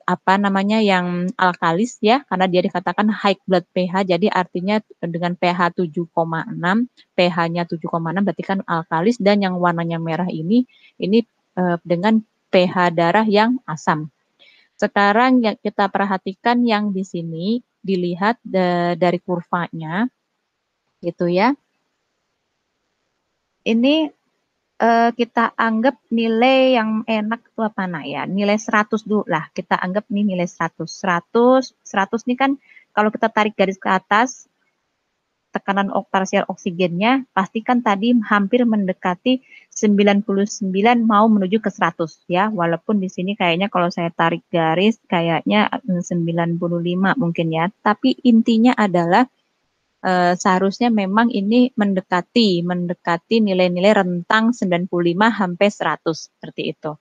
apa namanya yang alkalis ya, karena dia dikatakan high blood pH, jadi artinya dengan pH 7,6, pH-nya 7,6 berarti kan alkalis, dan yang warnanya merah ini dengan pH darah yang asam. Sekarang yang kita perhatikan yang di sini dilihat dari kurvanya gitu ya. Ini kita anggap nilai yang enak itu apa nah ya, nilai 100 dulu lah, kita anggap ini nilai 100. 100 ini kan kalau kita tarik garis ke atas, tekanan parsial oksigennya pastikan tadi hampir mendekati 99 mau menuju ke 100 ya, walaupun di sini kayaknya kalau saya tarik garis kayaknya 95 mungkin ya, tapi intinya adalah seharusnya memang ini mendekati nilai-nilai rentang 95 sampai 100 seperti itu.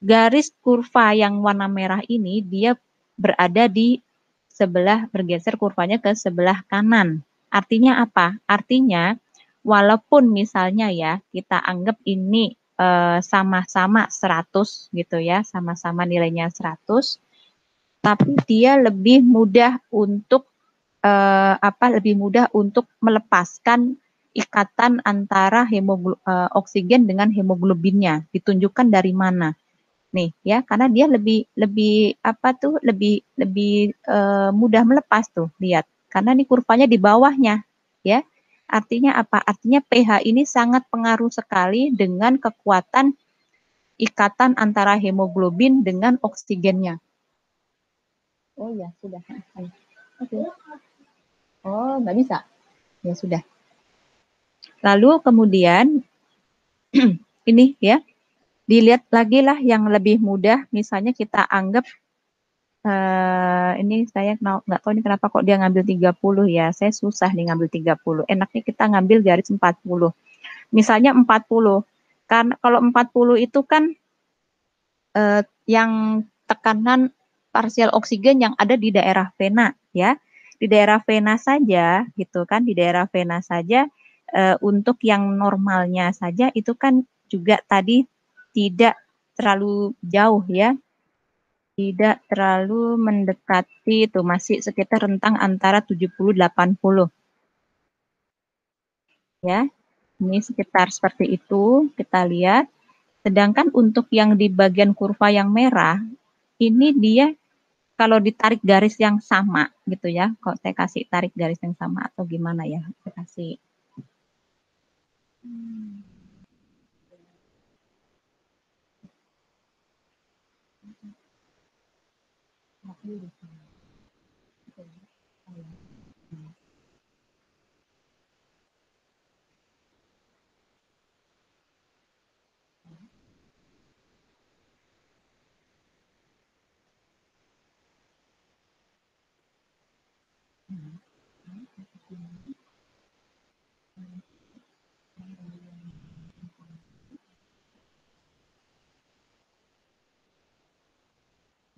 Garis kurva yang warna merah ini dia berada di sebelah, bergeser kurvanya ke sebelah kanan. Artinya apa? Artinya walaupun misalnya ya kita anggap ini sama-sama 100 gitu ya, sama-sama nilainya 100, tapi dia lebih mudah untuk lebih mudah untuk melepaskan ikatan antara oksigen dengan hemoglobinnya. Ditunjukkan dari mana? Nih ya, karena dia lebih lebih apa tuh lebih lebih mudah melepas tuh, lihat. Karena ini kurvanya di bawahnya, ya. Artinya apa? Artinya pH ini sangat pengaruh sekali dengan kekuatan ikatan antara hemoglobin dengan oksigennya. Oh ya, sudah. Oke. Oh, nggak bisa. Ya sudah. Lalu kemudian ini ya, dilihat lagi lah yang lebih mudah. Misalnya kita anggap ini saya nggak tahu ini kenapa kok dia ngambil 30 ya. Saya susah nih ngambil 30. Enaknya kita ngambil garis 40. Misalnya 40. Kan kalau 40 itu kan yang tekanan parsial oksigen yang ada di daerah vena ya. Di daerah vena saja gitu kan, di daerah vena saja untuk yang normalnya saja itu kan juga tadi tidak terlalu jauh ya. Tidak terlalu mendekati itu, masih sekitar rentang antara 70-80 ya. Ini sekitar seperti itu kita lihat. Sedangkan untuk yang di bagian kurva yang merah, ini dia kalau ditarik garis yang sama gitu ya. Kalau saya kasih tarik garis yang sama atau gimana ya? Saya kasih.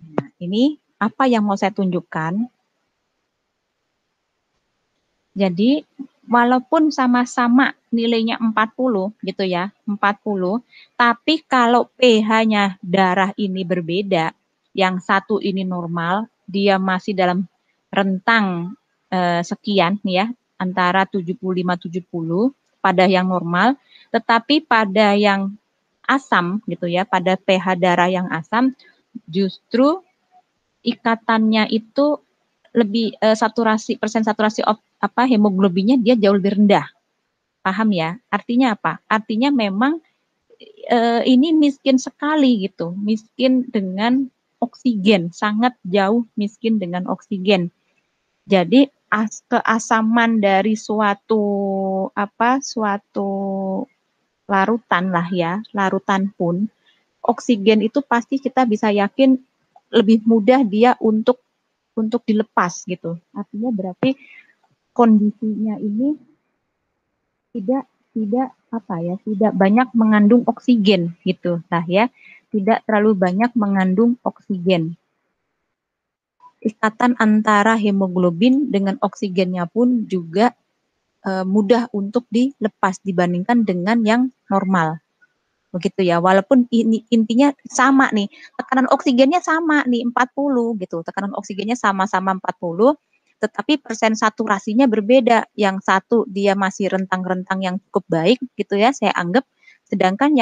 Nah, ini apa yang mau saya tunjukkan? Jadi walaupun sama-sama nilainya 40 gitu ya, 40, tapi kalau pH-nya darah ini berbeda, yang satu ini normal, dia masih dalam rentang sekian nih ya, antara 75-70 pada yang normal, tetapi pada yang asam gitu ya, pada pH darah yang asam justru ikatannya itu lebih persen saturasi hemoglobinnya dia jauh lebih rendah. Paham ya? Artinya apa? Artinya memang ini miskin sekali gitu, miskin dengan oksigen, sangat jauh miskin dengan oksigen. Jadi keasaman dari suatu larutan lah ya, larutan pun oksigen itu pasti kita bisa yakin lebih mudah dia untuk dilepas gitu. Artinya berarti kondisinya ini tidak tidak banyak mengandung oksigen gitu lah ya, tidak terlalu banyak mengandung oksigen. Ikatan antara hemoglobin dengan oksigennya pun juga mudah untuk dilepas dibandingkan dengan yang normal. Begitu ya, walaupun ini intinya sama nih, tekanan oksigennya sama nih 40 gitu, tekanan oksigennya sama-sama 40, tetapi persen saturasinya berbeda. Yang satu dia masih rentang-rentang yang cukup baik gitu ya, saya anggap, sedangkan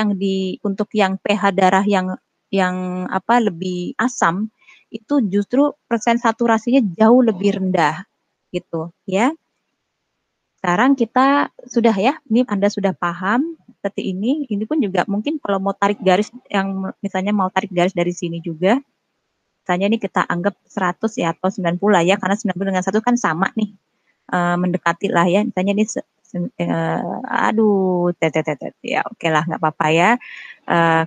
untuk yang pH darah yang lebih asam itu justru persen saturasinya jauh lebih rendah gitu ya. Sekarang kita sudah ya, ini Anda sudah paham seperti ini pun juga mungkin kalau mau tarik garis yang misalnya mau tarik garis dari sini juga, misalnya ini kita anggap 100 ya atau 90 lah ya, karena 90 dengan 1 kan sama nih, mendekati lah ya, misalnya ini aduh, ya oke lah nggak apa-apa ya.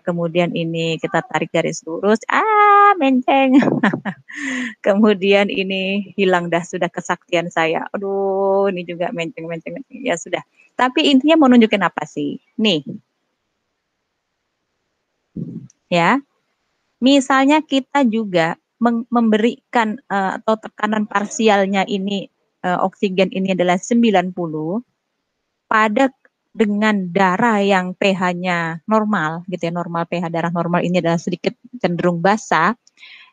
Kemudian ini kita tarik garis lurus, menceng. Kemudian ini hilang dah sudah kesaktian saya. Aduh, ini juga menceng. Ya sudah. Tapi intinya mau nunjukin apa sih? Nih. Ya. Misalnya kita juga memberikan atau tekanan parsialnya ini oksigen ini adalah 90 pada dengan darah yang pH-nya normal gitu ya, normal pH darah normal ini adalah sedikit cenderung basah,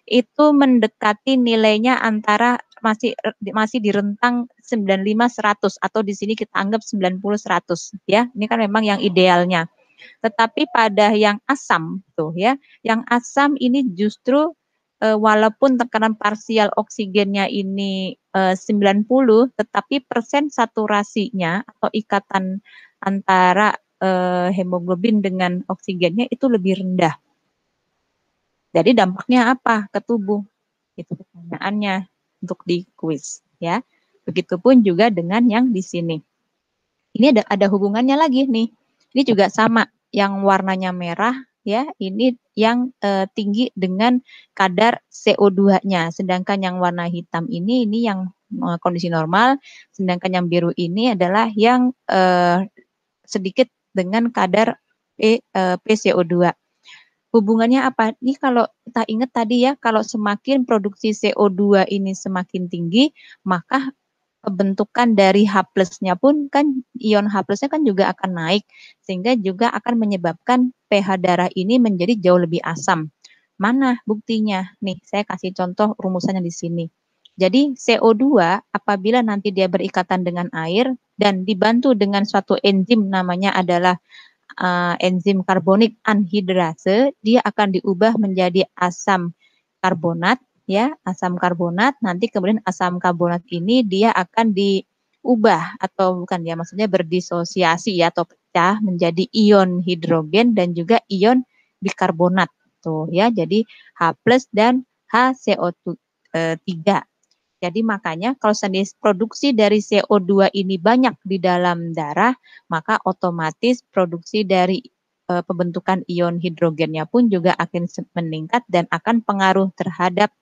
itu mendekati nilainya antara masih di rentang 95-100 atau di sini kita anggap 90-100 ya. Ini kan memang yang idealnya. Tetapi pada yang asam tuh ya, yang asam ini justru walaupun tekanan parsial oksigennya ini 90, tetapi persen saturasinya atau ikatan antara hemoglobin dengan oksigennya itu lebih rendah. Jadi dampaknya apa ke tubuh? Itu pertanyaannya untuk di kuis ya. Begitupun juga dengan yang di sini. Ini ada hubungannya lagi nih. Ini juga sama, yang warnanya merah ya, ini yang tinggi dengan kadar CO2-nya. Sedangkan yang warna hitam ini yang kondisi normal, sedangkan yang biru ini adalah yang sedikit dengan kadar PCO2. Hubungannya apa? Ini kalau kita ingat tadi ya, kalau semakin produksi CO2 ini semakin tinggi, maka pembentukan dari H plusnya pun kan, ion H plusnya kan juga akan naik, sehingga juga akan menyebabkan pH darah ini menjadi jauh lebih asam. Mana buktinya? Nih, saya kasih contoh rumusannya di sini. Jadi CO2 apabila nanti dia berikatan dengan air dan dibantu dengan suatu enzim namanya adalah enzim karbonik anhidrase, dia akan diubah menjadi asam karbonat ya, asam karbonat. Nanti kemudian asam karbonat ini dia akan diubah atau bukan ya, maksudnya berdisosiasi ya atau pecah menjadi ion hidrogen dan juga ion bikarbonat tuh ya. Jadi H+ dan HCO3. Jadi makanya kalau seandainya produksi dari CO2 ini banyak di dalam darah, maka otomatis produksi dari pembentukan ion hidrogennya pun juga akan meningkat dan akan pengaruh terhadap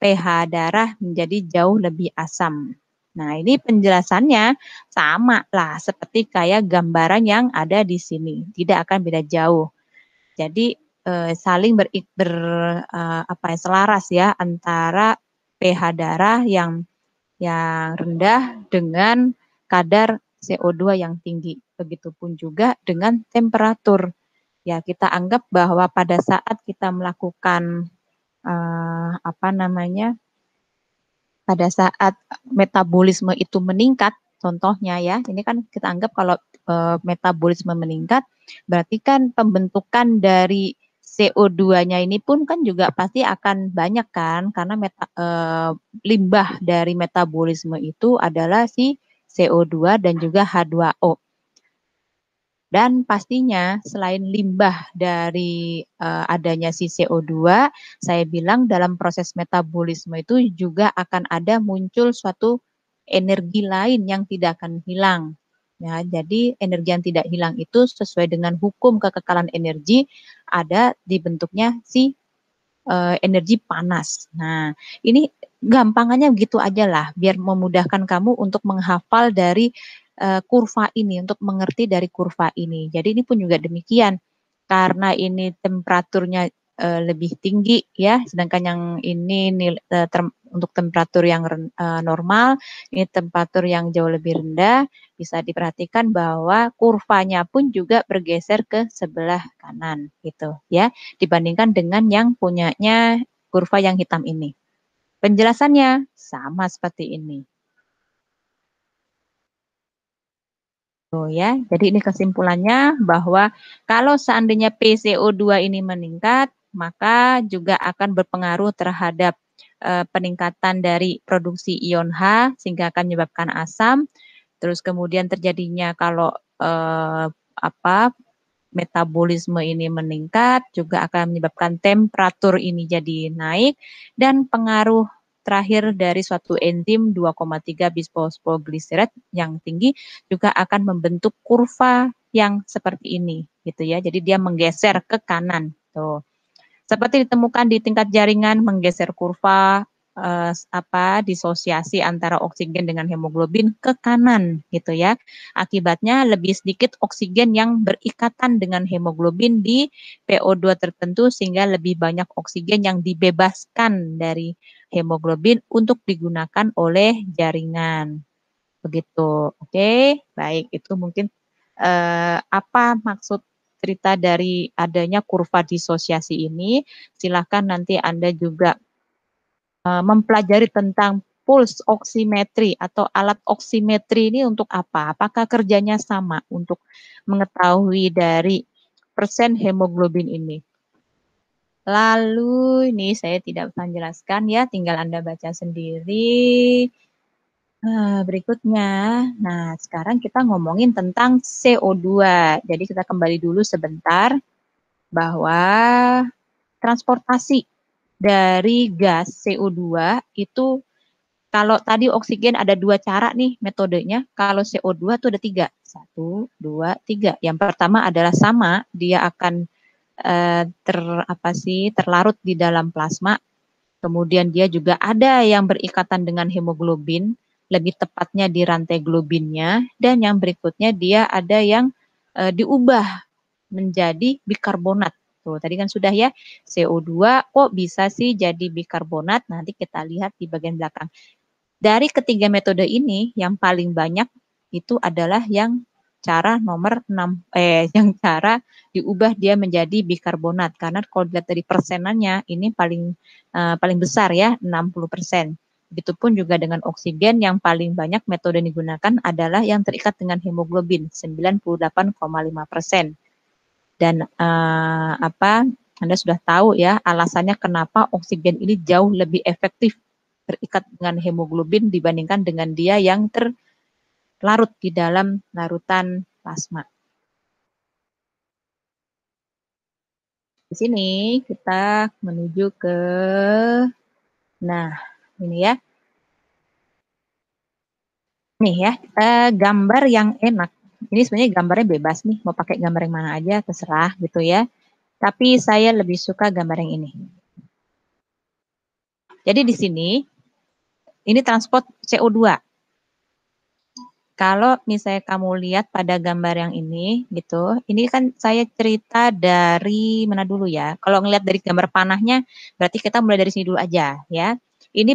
pH darah menjadi jauh lebih asam. Nah, ini penjelasannya sama lah seperti kayak gambaran yang ada di sini, tidak akan beda jauh. Jadi saling selaras ya antara pH darah yang rendah dengan kadar CO2 yang tinggi. Begitupun juga dengan temperatur. Ya, kita anggap bahwa pada saat kita melakukan apa namanya? Pada saat metabolisme itu meningkat, contohnya ya, ini kan kita anggap kalau metabolisme meningkat, berarti kan pembentukan dari CO2-nya ini pun kan juga pasti akan banyak kan, karena limbah dari metabolisme itu adalah si CO2 dan juga H2O. Dan pastinya selain limbah dari adanya si CO2, saya bilang dalam proses metabolisme itu juga akan ada muncul suatu energi lain yang tidak akan hilang. Ya, jadi energi yang tidak hilang itu sesuai dengan hukum kekekalan energi ada dibentuknya si energi panas. Nah, ini gampangannya begitu aja lah, biar memudahkan kamu untuk menghafal dari kurva ini, untuk mengerti dari kurva ini. Jadi ini pun juga demikian, karena ini temperaturnya lebih tinggi ya, sedangkan yang ini untuk temperatur yang normal, ini temperatur yang jauh lebih rendah, bisa diperhatikan bahwa kurvanya pun juga bergeser ke sebelah kanan gitu ya, dibandingkan dengan yang punyanya kurva yang hitam ini. Penjelasannya sama seperti ini. Tuh ya, jadi ini kesimpulannya bahwa kalau seandainya PCO2 ini meningkat, maka juga akan berpengaruh terhadap peningkatan dari produksi ion H sehingga akan menyebabkan asam. Terus kemudian terjadinya kalau apa metabolisme ini meningkat juga akan menyebabkan temperatur ini jadi naik, dan pengaruh terakhir dari suatu enzim 2,3 bisfosfogliseret yang tinggi juga akan membentuk kurva yang seperti ini gitu ya. Jadi dia menggeser ke kanan tuh. Seperti ditemukan di tingkat jaringan, menggeser kurva disosiasi antara oksigen dengan hemoglobin ke kanan gitu ya. Akibatnya lebih sedikit oksigen yang berikatan dengan hemoglobin di PO2 tertentu sehingga lebih banyak oksigen yang dibebaskan dari hemoglobin untuk digunakan oleh jaringan. Begitu. Oke, baik, itu mungkin apa maksud cerita dari adanya kurva disosiasi ini. Silakan nanti Anda juga mempelajari tentang pulse oximetry atau alat oximetry ini untuk apa? Apakah kerjanya sama untuk mengetahui dari persen hemoglobin ini? Lalu ini saya tidak bisa jelaskan ya, tinggal Anda baca sendiri. Berikutnya, nah sekarang kita ngomongin tentang CO2. Jadi kita kembali dulu sebentar bahwa transportasi dari gas CO2 itu, kalau tadi oksigen ada 2 cara nih metodenya, kalau CO2 itu ada 3. 1, 2, 3. Yang pertama adalah sama, dia akan terlarut di dalam plasma. Kemudian dia juga ada yang berikatan dengan hemoglobin, lebih tepatnya di rantai globinnya, dan yang berikutnya dia ada yang diubah menjadi bikarbonat. Tuh, tadi kan sudah ya, CO2 kok bisa sih jadi bikarbonat, nanti kita lihat di bagian belakang. Dari ketiga metode ini, yang paling banyak itu adalah yang cara nomor 6, yang cara diubah dia menjadi bikarbonat. Karena kalau dilihat dari persenannya, ini paling besar ya, 60%. Begitupun juga dengan oksigen, yang paling banyak metode yang digunakan adalah yang terikat dengan hemoglobin, 98,5%. Dan Anda sudah tahu ya alasannya kenapa oksigen ini jauh lebih efektif terikat dengan hemoglobin dibandingkan dengan dia yang terlarut di dalam larutan plasma. Di sini kita menuju ke, nah ini ya. Nih ya, gambar yang enak. Ini sebenarnya gambarnya bebas nih, mau pakai gambar yang mana aja terserah gitu ya. Tapi saya lebih suka gambar yang ini. Jadi di sini, ini transport CO2. Kalau misalnya kamu lihat pada gambar yang ini gitu, ini kan saya cerita dari mana dulu ya. Kalau ngelihat dari gambar panahnya, berarti kita mulai dari sini dulu aja ya. Ini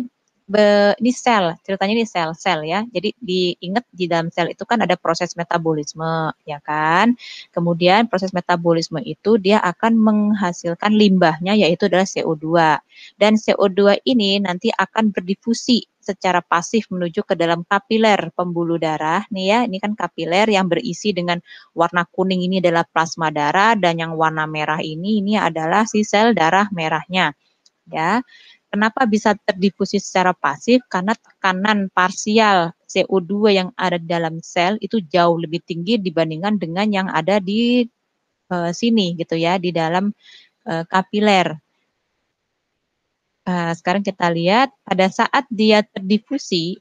ini sel, ceritanya ini sel-sel ya. Jadi diingat di dalam sel itu kan ada proses metabolisme, ya kan? Kemudian proses metabolisme itu dia akan menghasilkan limbahnya yaitu adalah CO2. Dan CO2 ini nanti akan berdifusi secara pasif menuju ke dalam kapiler pembuluh darah. Nih ya, ini kan kapiler yang berisi dengan warna kuning ini adalah plasma darah dan yang warna merah ini adalah si sel darah merahnya. Ya, kenapa bisa terdifusi secara pasif? Karena tekanan parsial CO2 yang ada di dalam sel itu jauh lebih tinggi dibandingkan dengan yang ada di sini gitu ya, di dalam kapiler. Sekarang kita lihat pada saat dia terdifusi,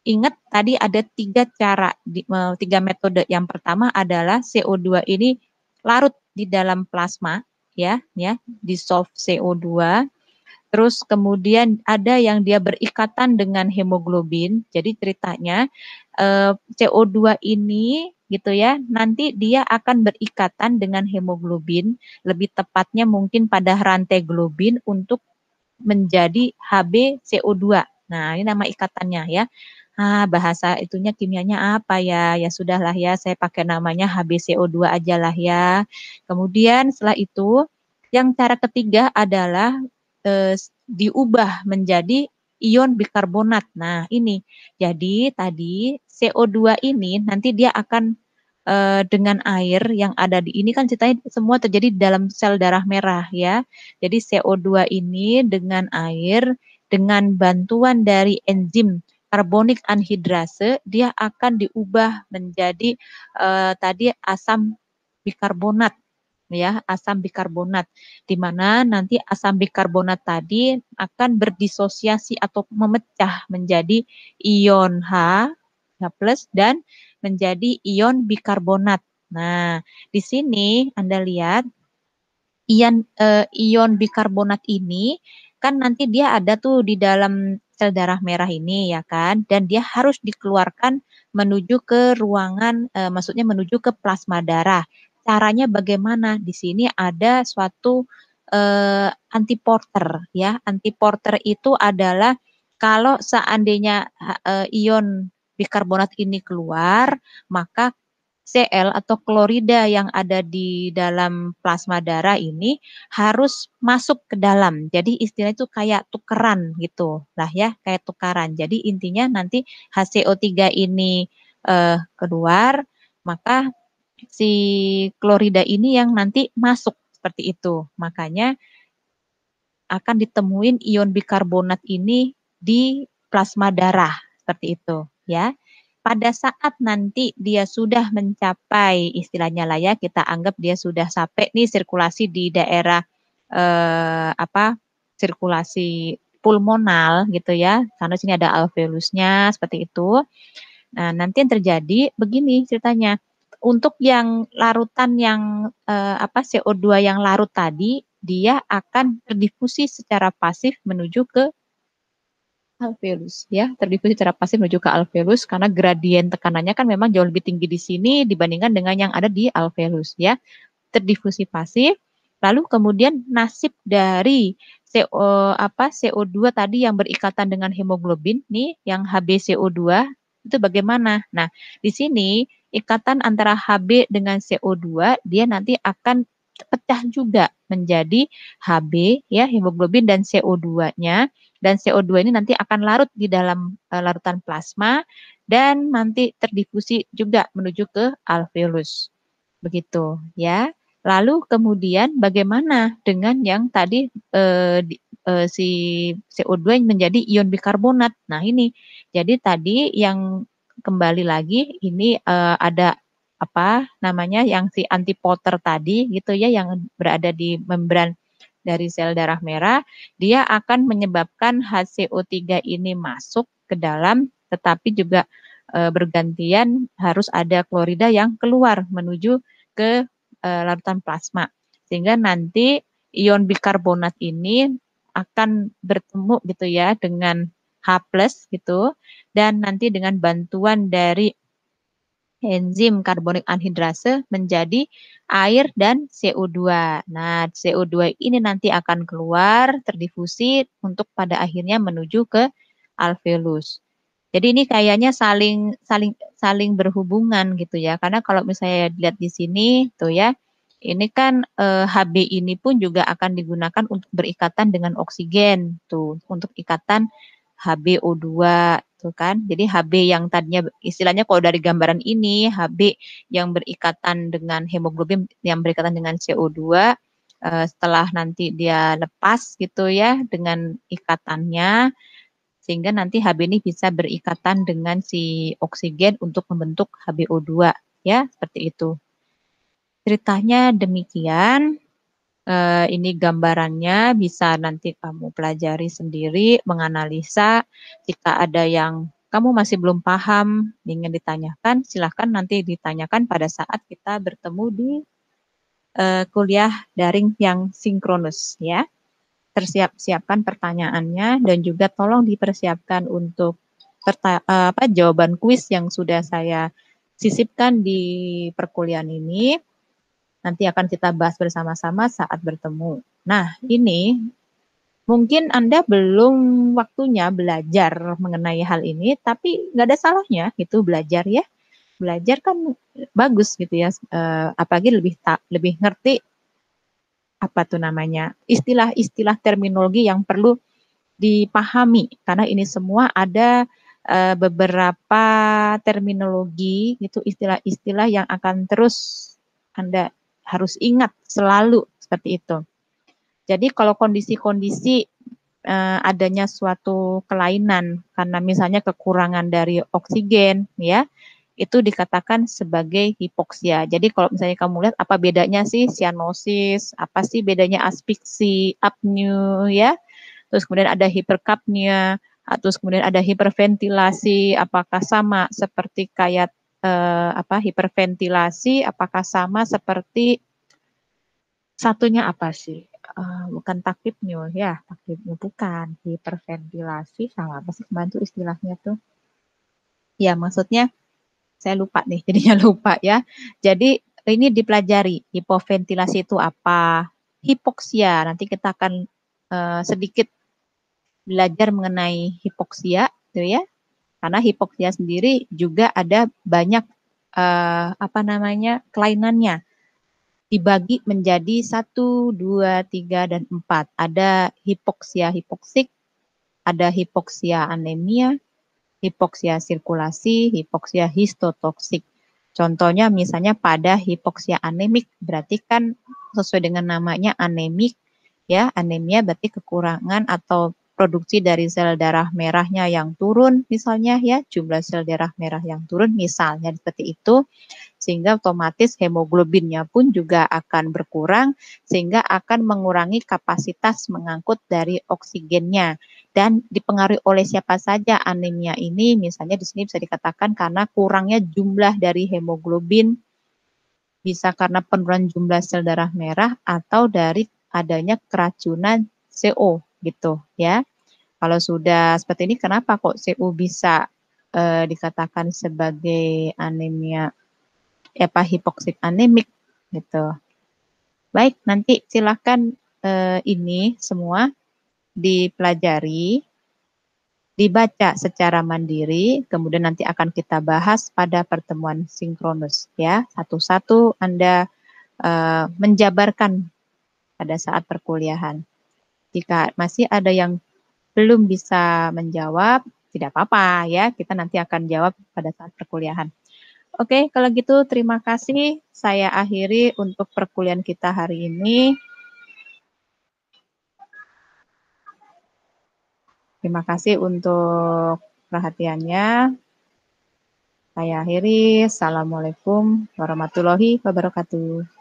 ingat tadi ada 3 cara, 3 metode. Yang pertama adalah CO2 ini larut di dalam plasma, ya, dissolve CO2. Terus kemudian ada yang dia berikatan dengan hemoglobin. Jadi ceritanya CO2 ini gitu ya, nanti dia akan berikatan dengan hemoglobin, lebih tepatnya mungkin pada rantai globin untuk menjadi HbCO2. Nah, ini nama ikatannya ya. Bahasa itunya kimianya apa ya? Ya sudahlah ya, saya pakai namanya HbCO2 aja lah ya. Kemudian setelah itu, yang cara ketiga adalah diubah menjadi ion bikarbonat. Nah, ini. Jadi tadi CO2 ini nanti dia akan dengan air yang ada di ini kan ceritanya semua terjadi di dalam sel darah merah ya. Jadi CO2 ini dengan air, dengan bantuan dari enzim karbonik anhidrase, dia akan diubah menjadi tadi asam bikarbonat ya, asam bikarbonat, di mana nanti asam bikarbonat tadi akan berdisosiasi atau memecah menjadi ion H plus dan menjadi ion bikarbonat. Nah, di sini Anda lihat ion bikarbonat ini kan nanti dia ada tuh di dalam sel darah merah ini ya kan, dan dia harus dikeluarkan menuju ke ruangan, maksudnya menuju ke plasma darah. Caranya bagaimana? Di sini ada suatu antiporter ya. Antiporter itu adalah kalau seandainya ion bikarbonat ini keluar, maka Cl atau klorida yang ada di dalam plasma darah ini harus masuk ke dalam. Jadi istilah itu kayak tukeran gitu lah ya, kayak tukaran. Jadi intinya nanti HCO3 ini keluar, maka si klorida ini yang nanti masuk seperti itu. Makanya akan ditemuin ion bikarbonat ini di plasma darah seperti itu ya. Pada saat nanti dia sudah mencapai istilahnya lah ya, kita anggap dia sudah sampai nih sirkulasi di daerah sirkulasi pulmonal gitu ya. Karena sini ada alveolusnya seperti itu. Nah, nanti yang terjadi begini ceritanya. Untuk yang larutan yang CO2 yang larut tadi, dia akan terdifusi secara pasif menuju ke alveolus ya, terdifusi secara pasif menuju ke alveolus karena gradien tekanannya kan memang jauh lebih tinggi di sini dibandingkan dengan yang ada di alveolus ya. Terdifusi pasif, lalu kemudian nasib dari CO2 tadi yang berikatan dengan hemoglobin nih yang HbCO2 itu bagaimana? Nah, di sini ikatan antara Hb dengan CO2 dia nanti akan pecah juga menjadi Hb ya hemoglobin dan CO2-nya, dan CO2 ini nanti akan larut di dalam larutan plasma dan nanti terdifusi juga menuju ke alveolus. Begitu ya. Lalu kemudian bagaimana dengan yang tadi si CO2 yang menjadi ion bikarbonat. Nah, ini. Jadi tadi yang kembali lagi ini ada apa namanya yang si antipoter tadi gitu ya yang berada di membran dari sel darah merah, dia akan menyebabkan HCO3 ini masuk ke dalam tetapi juga bergantian harus ada klorida yang keluar menuju ke larutan plasma. Sehingga nanti ion bikarbonat ini akan bertemu gitu ya dengan H+ gitu dan nanti dengan bantuan dari enzim karbonik anhidrase menjadi air dan CO2. Nah, CO2 ini nanti akan keluar terdifusi untuk pada akhirnya menuju ke alveolus. Jadi ini kayaknya saling berhubungan gitu ya. Karena kalau misalnya dilihat di sini tuh ya, ini kan HB ini pun juga akan digunakan untuk berikatan dengan oksigen tuh, untuk ikatan HbO2 tuh kan. Jadi HB yang tadinya istilahnya kalau dari gambaran ini HB yang berikatan dengan hemoglobin yang berikatan dengan CO2 setelah nanti dia lepas gitu ya dengan ikatannya sehingga nanti HB ini bisa berikatan dengan si oksigen untuk membentuk HbO2 ya, seperti itu. Ceritanya demikian. Ini gambarannya bisa nanti kamu pelajari sendiri, menganalisa. Jika ada yang kamu masih belum paham, ingin ditanyakan, silahkan nanti ditanyakan pada saat kita bertemu di kuliah daring yang sinkronus ya. Siapkan pertanyaannya dan juga tolong dipersiapkan untuk jawaban kuis yang sudah saya sisipkan di perkuliahan ini. Nanti akan kita bahas bersama-sama saat bertemu. Nah, ini mungkin Anda belum waktunya belajar mengenai hal ini, tapi nggak ada salahnya itu belajar ya. Belajar kan bagus gitu ya, apalagi lebih ngerti apa tuh namanya, istilah-istilah terminologi yang perlu dipahami karena ini semua ada beberapa terminologi itu istilah-istilah yang akan terus Anda harus ingat selalu seperti itu. Jadi kalau kondisi-kondisi adanya suatu kelainan karena misalnya kekurangan dari oksigen ya itu dikatakan sebagai hipoksia. Jadi kalau misalnya kamu lihat apa bedanya sih sianosis, apa sih bedanya asfiksi, apneu ya. Terus kemudian ada hiperkapnia, terus kemudian ada hiperventilasi, apakah sama seperti kayak hiperventilasi, apakah sama seperti satunya apa sih? Bukan takipneu ya, takipneu bukan, hiperventilasi sama apa sih kemarin tuh istilahnya tuh? Ya maksudnya saya lupa nih, jadinya lupa ya. Jadi ini dipelajari, hipoventilasi itu apa, hipoksia, nanti kita akan sedikit belajar mengenai hipoksia, gitu ya. Karena hipoksia sendiri juga ada banyak kelainannya. Dibagi menjadi 1, 2, 3, dan 4. Ada hipoksia hipoksik, ada hipoksia anemia, hipoksia sirkulasi, hipoksia histotoksik. Contohnya misalnya pada hipoksia anemik, berarti kan sesuai dengan namanya anemik, ya anemia berarti kekurangan atau produksi dari sel darah merahnya yang turun misalnya ya, jumlah sel darah merah yang turun misalnya seperti itu, sehingga otomatis hemoglobinnya pun juga akan berkurang sehingga akan mengurangi kapasitas mengangkut dari oksigennya. Dan dipengaruhi oleh siapa saja anemia ini, misalnya di sini bisa dikatakan karena kurangnya jumlah dari hemoglobin, bisa karena penurunan jumlah sel darah merah atau dari adanya keracunan CO gitu ya. Kalau sudah seperti ini kenapa kok CO bisa dikatakan sebagai anemia hipoksik anemik gitu. Baik, nanti silakan ini semua dipelajari, dibaca secara mandiri, kemudian nanti akan kita bahas pada pertemuan sinkronus ya. Satu-satu Anda menjabarkan pada saat perkuliahan. Jika masih ada yang belum bisa menjawab, tidak apa-apa ya, kita nanti akan jawab pada saat perkuliahan. Oke, kalau gitu terima kasih. Saya akhiri untuk perkuliahan kita hari ini. Terima kasih untuk perhatiannya. Saya akhiri. Assalamualaikum warahmatullahi wabarakatuh.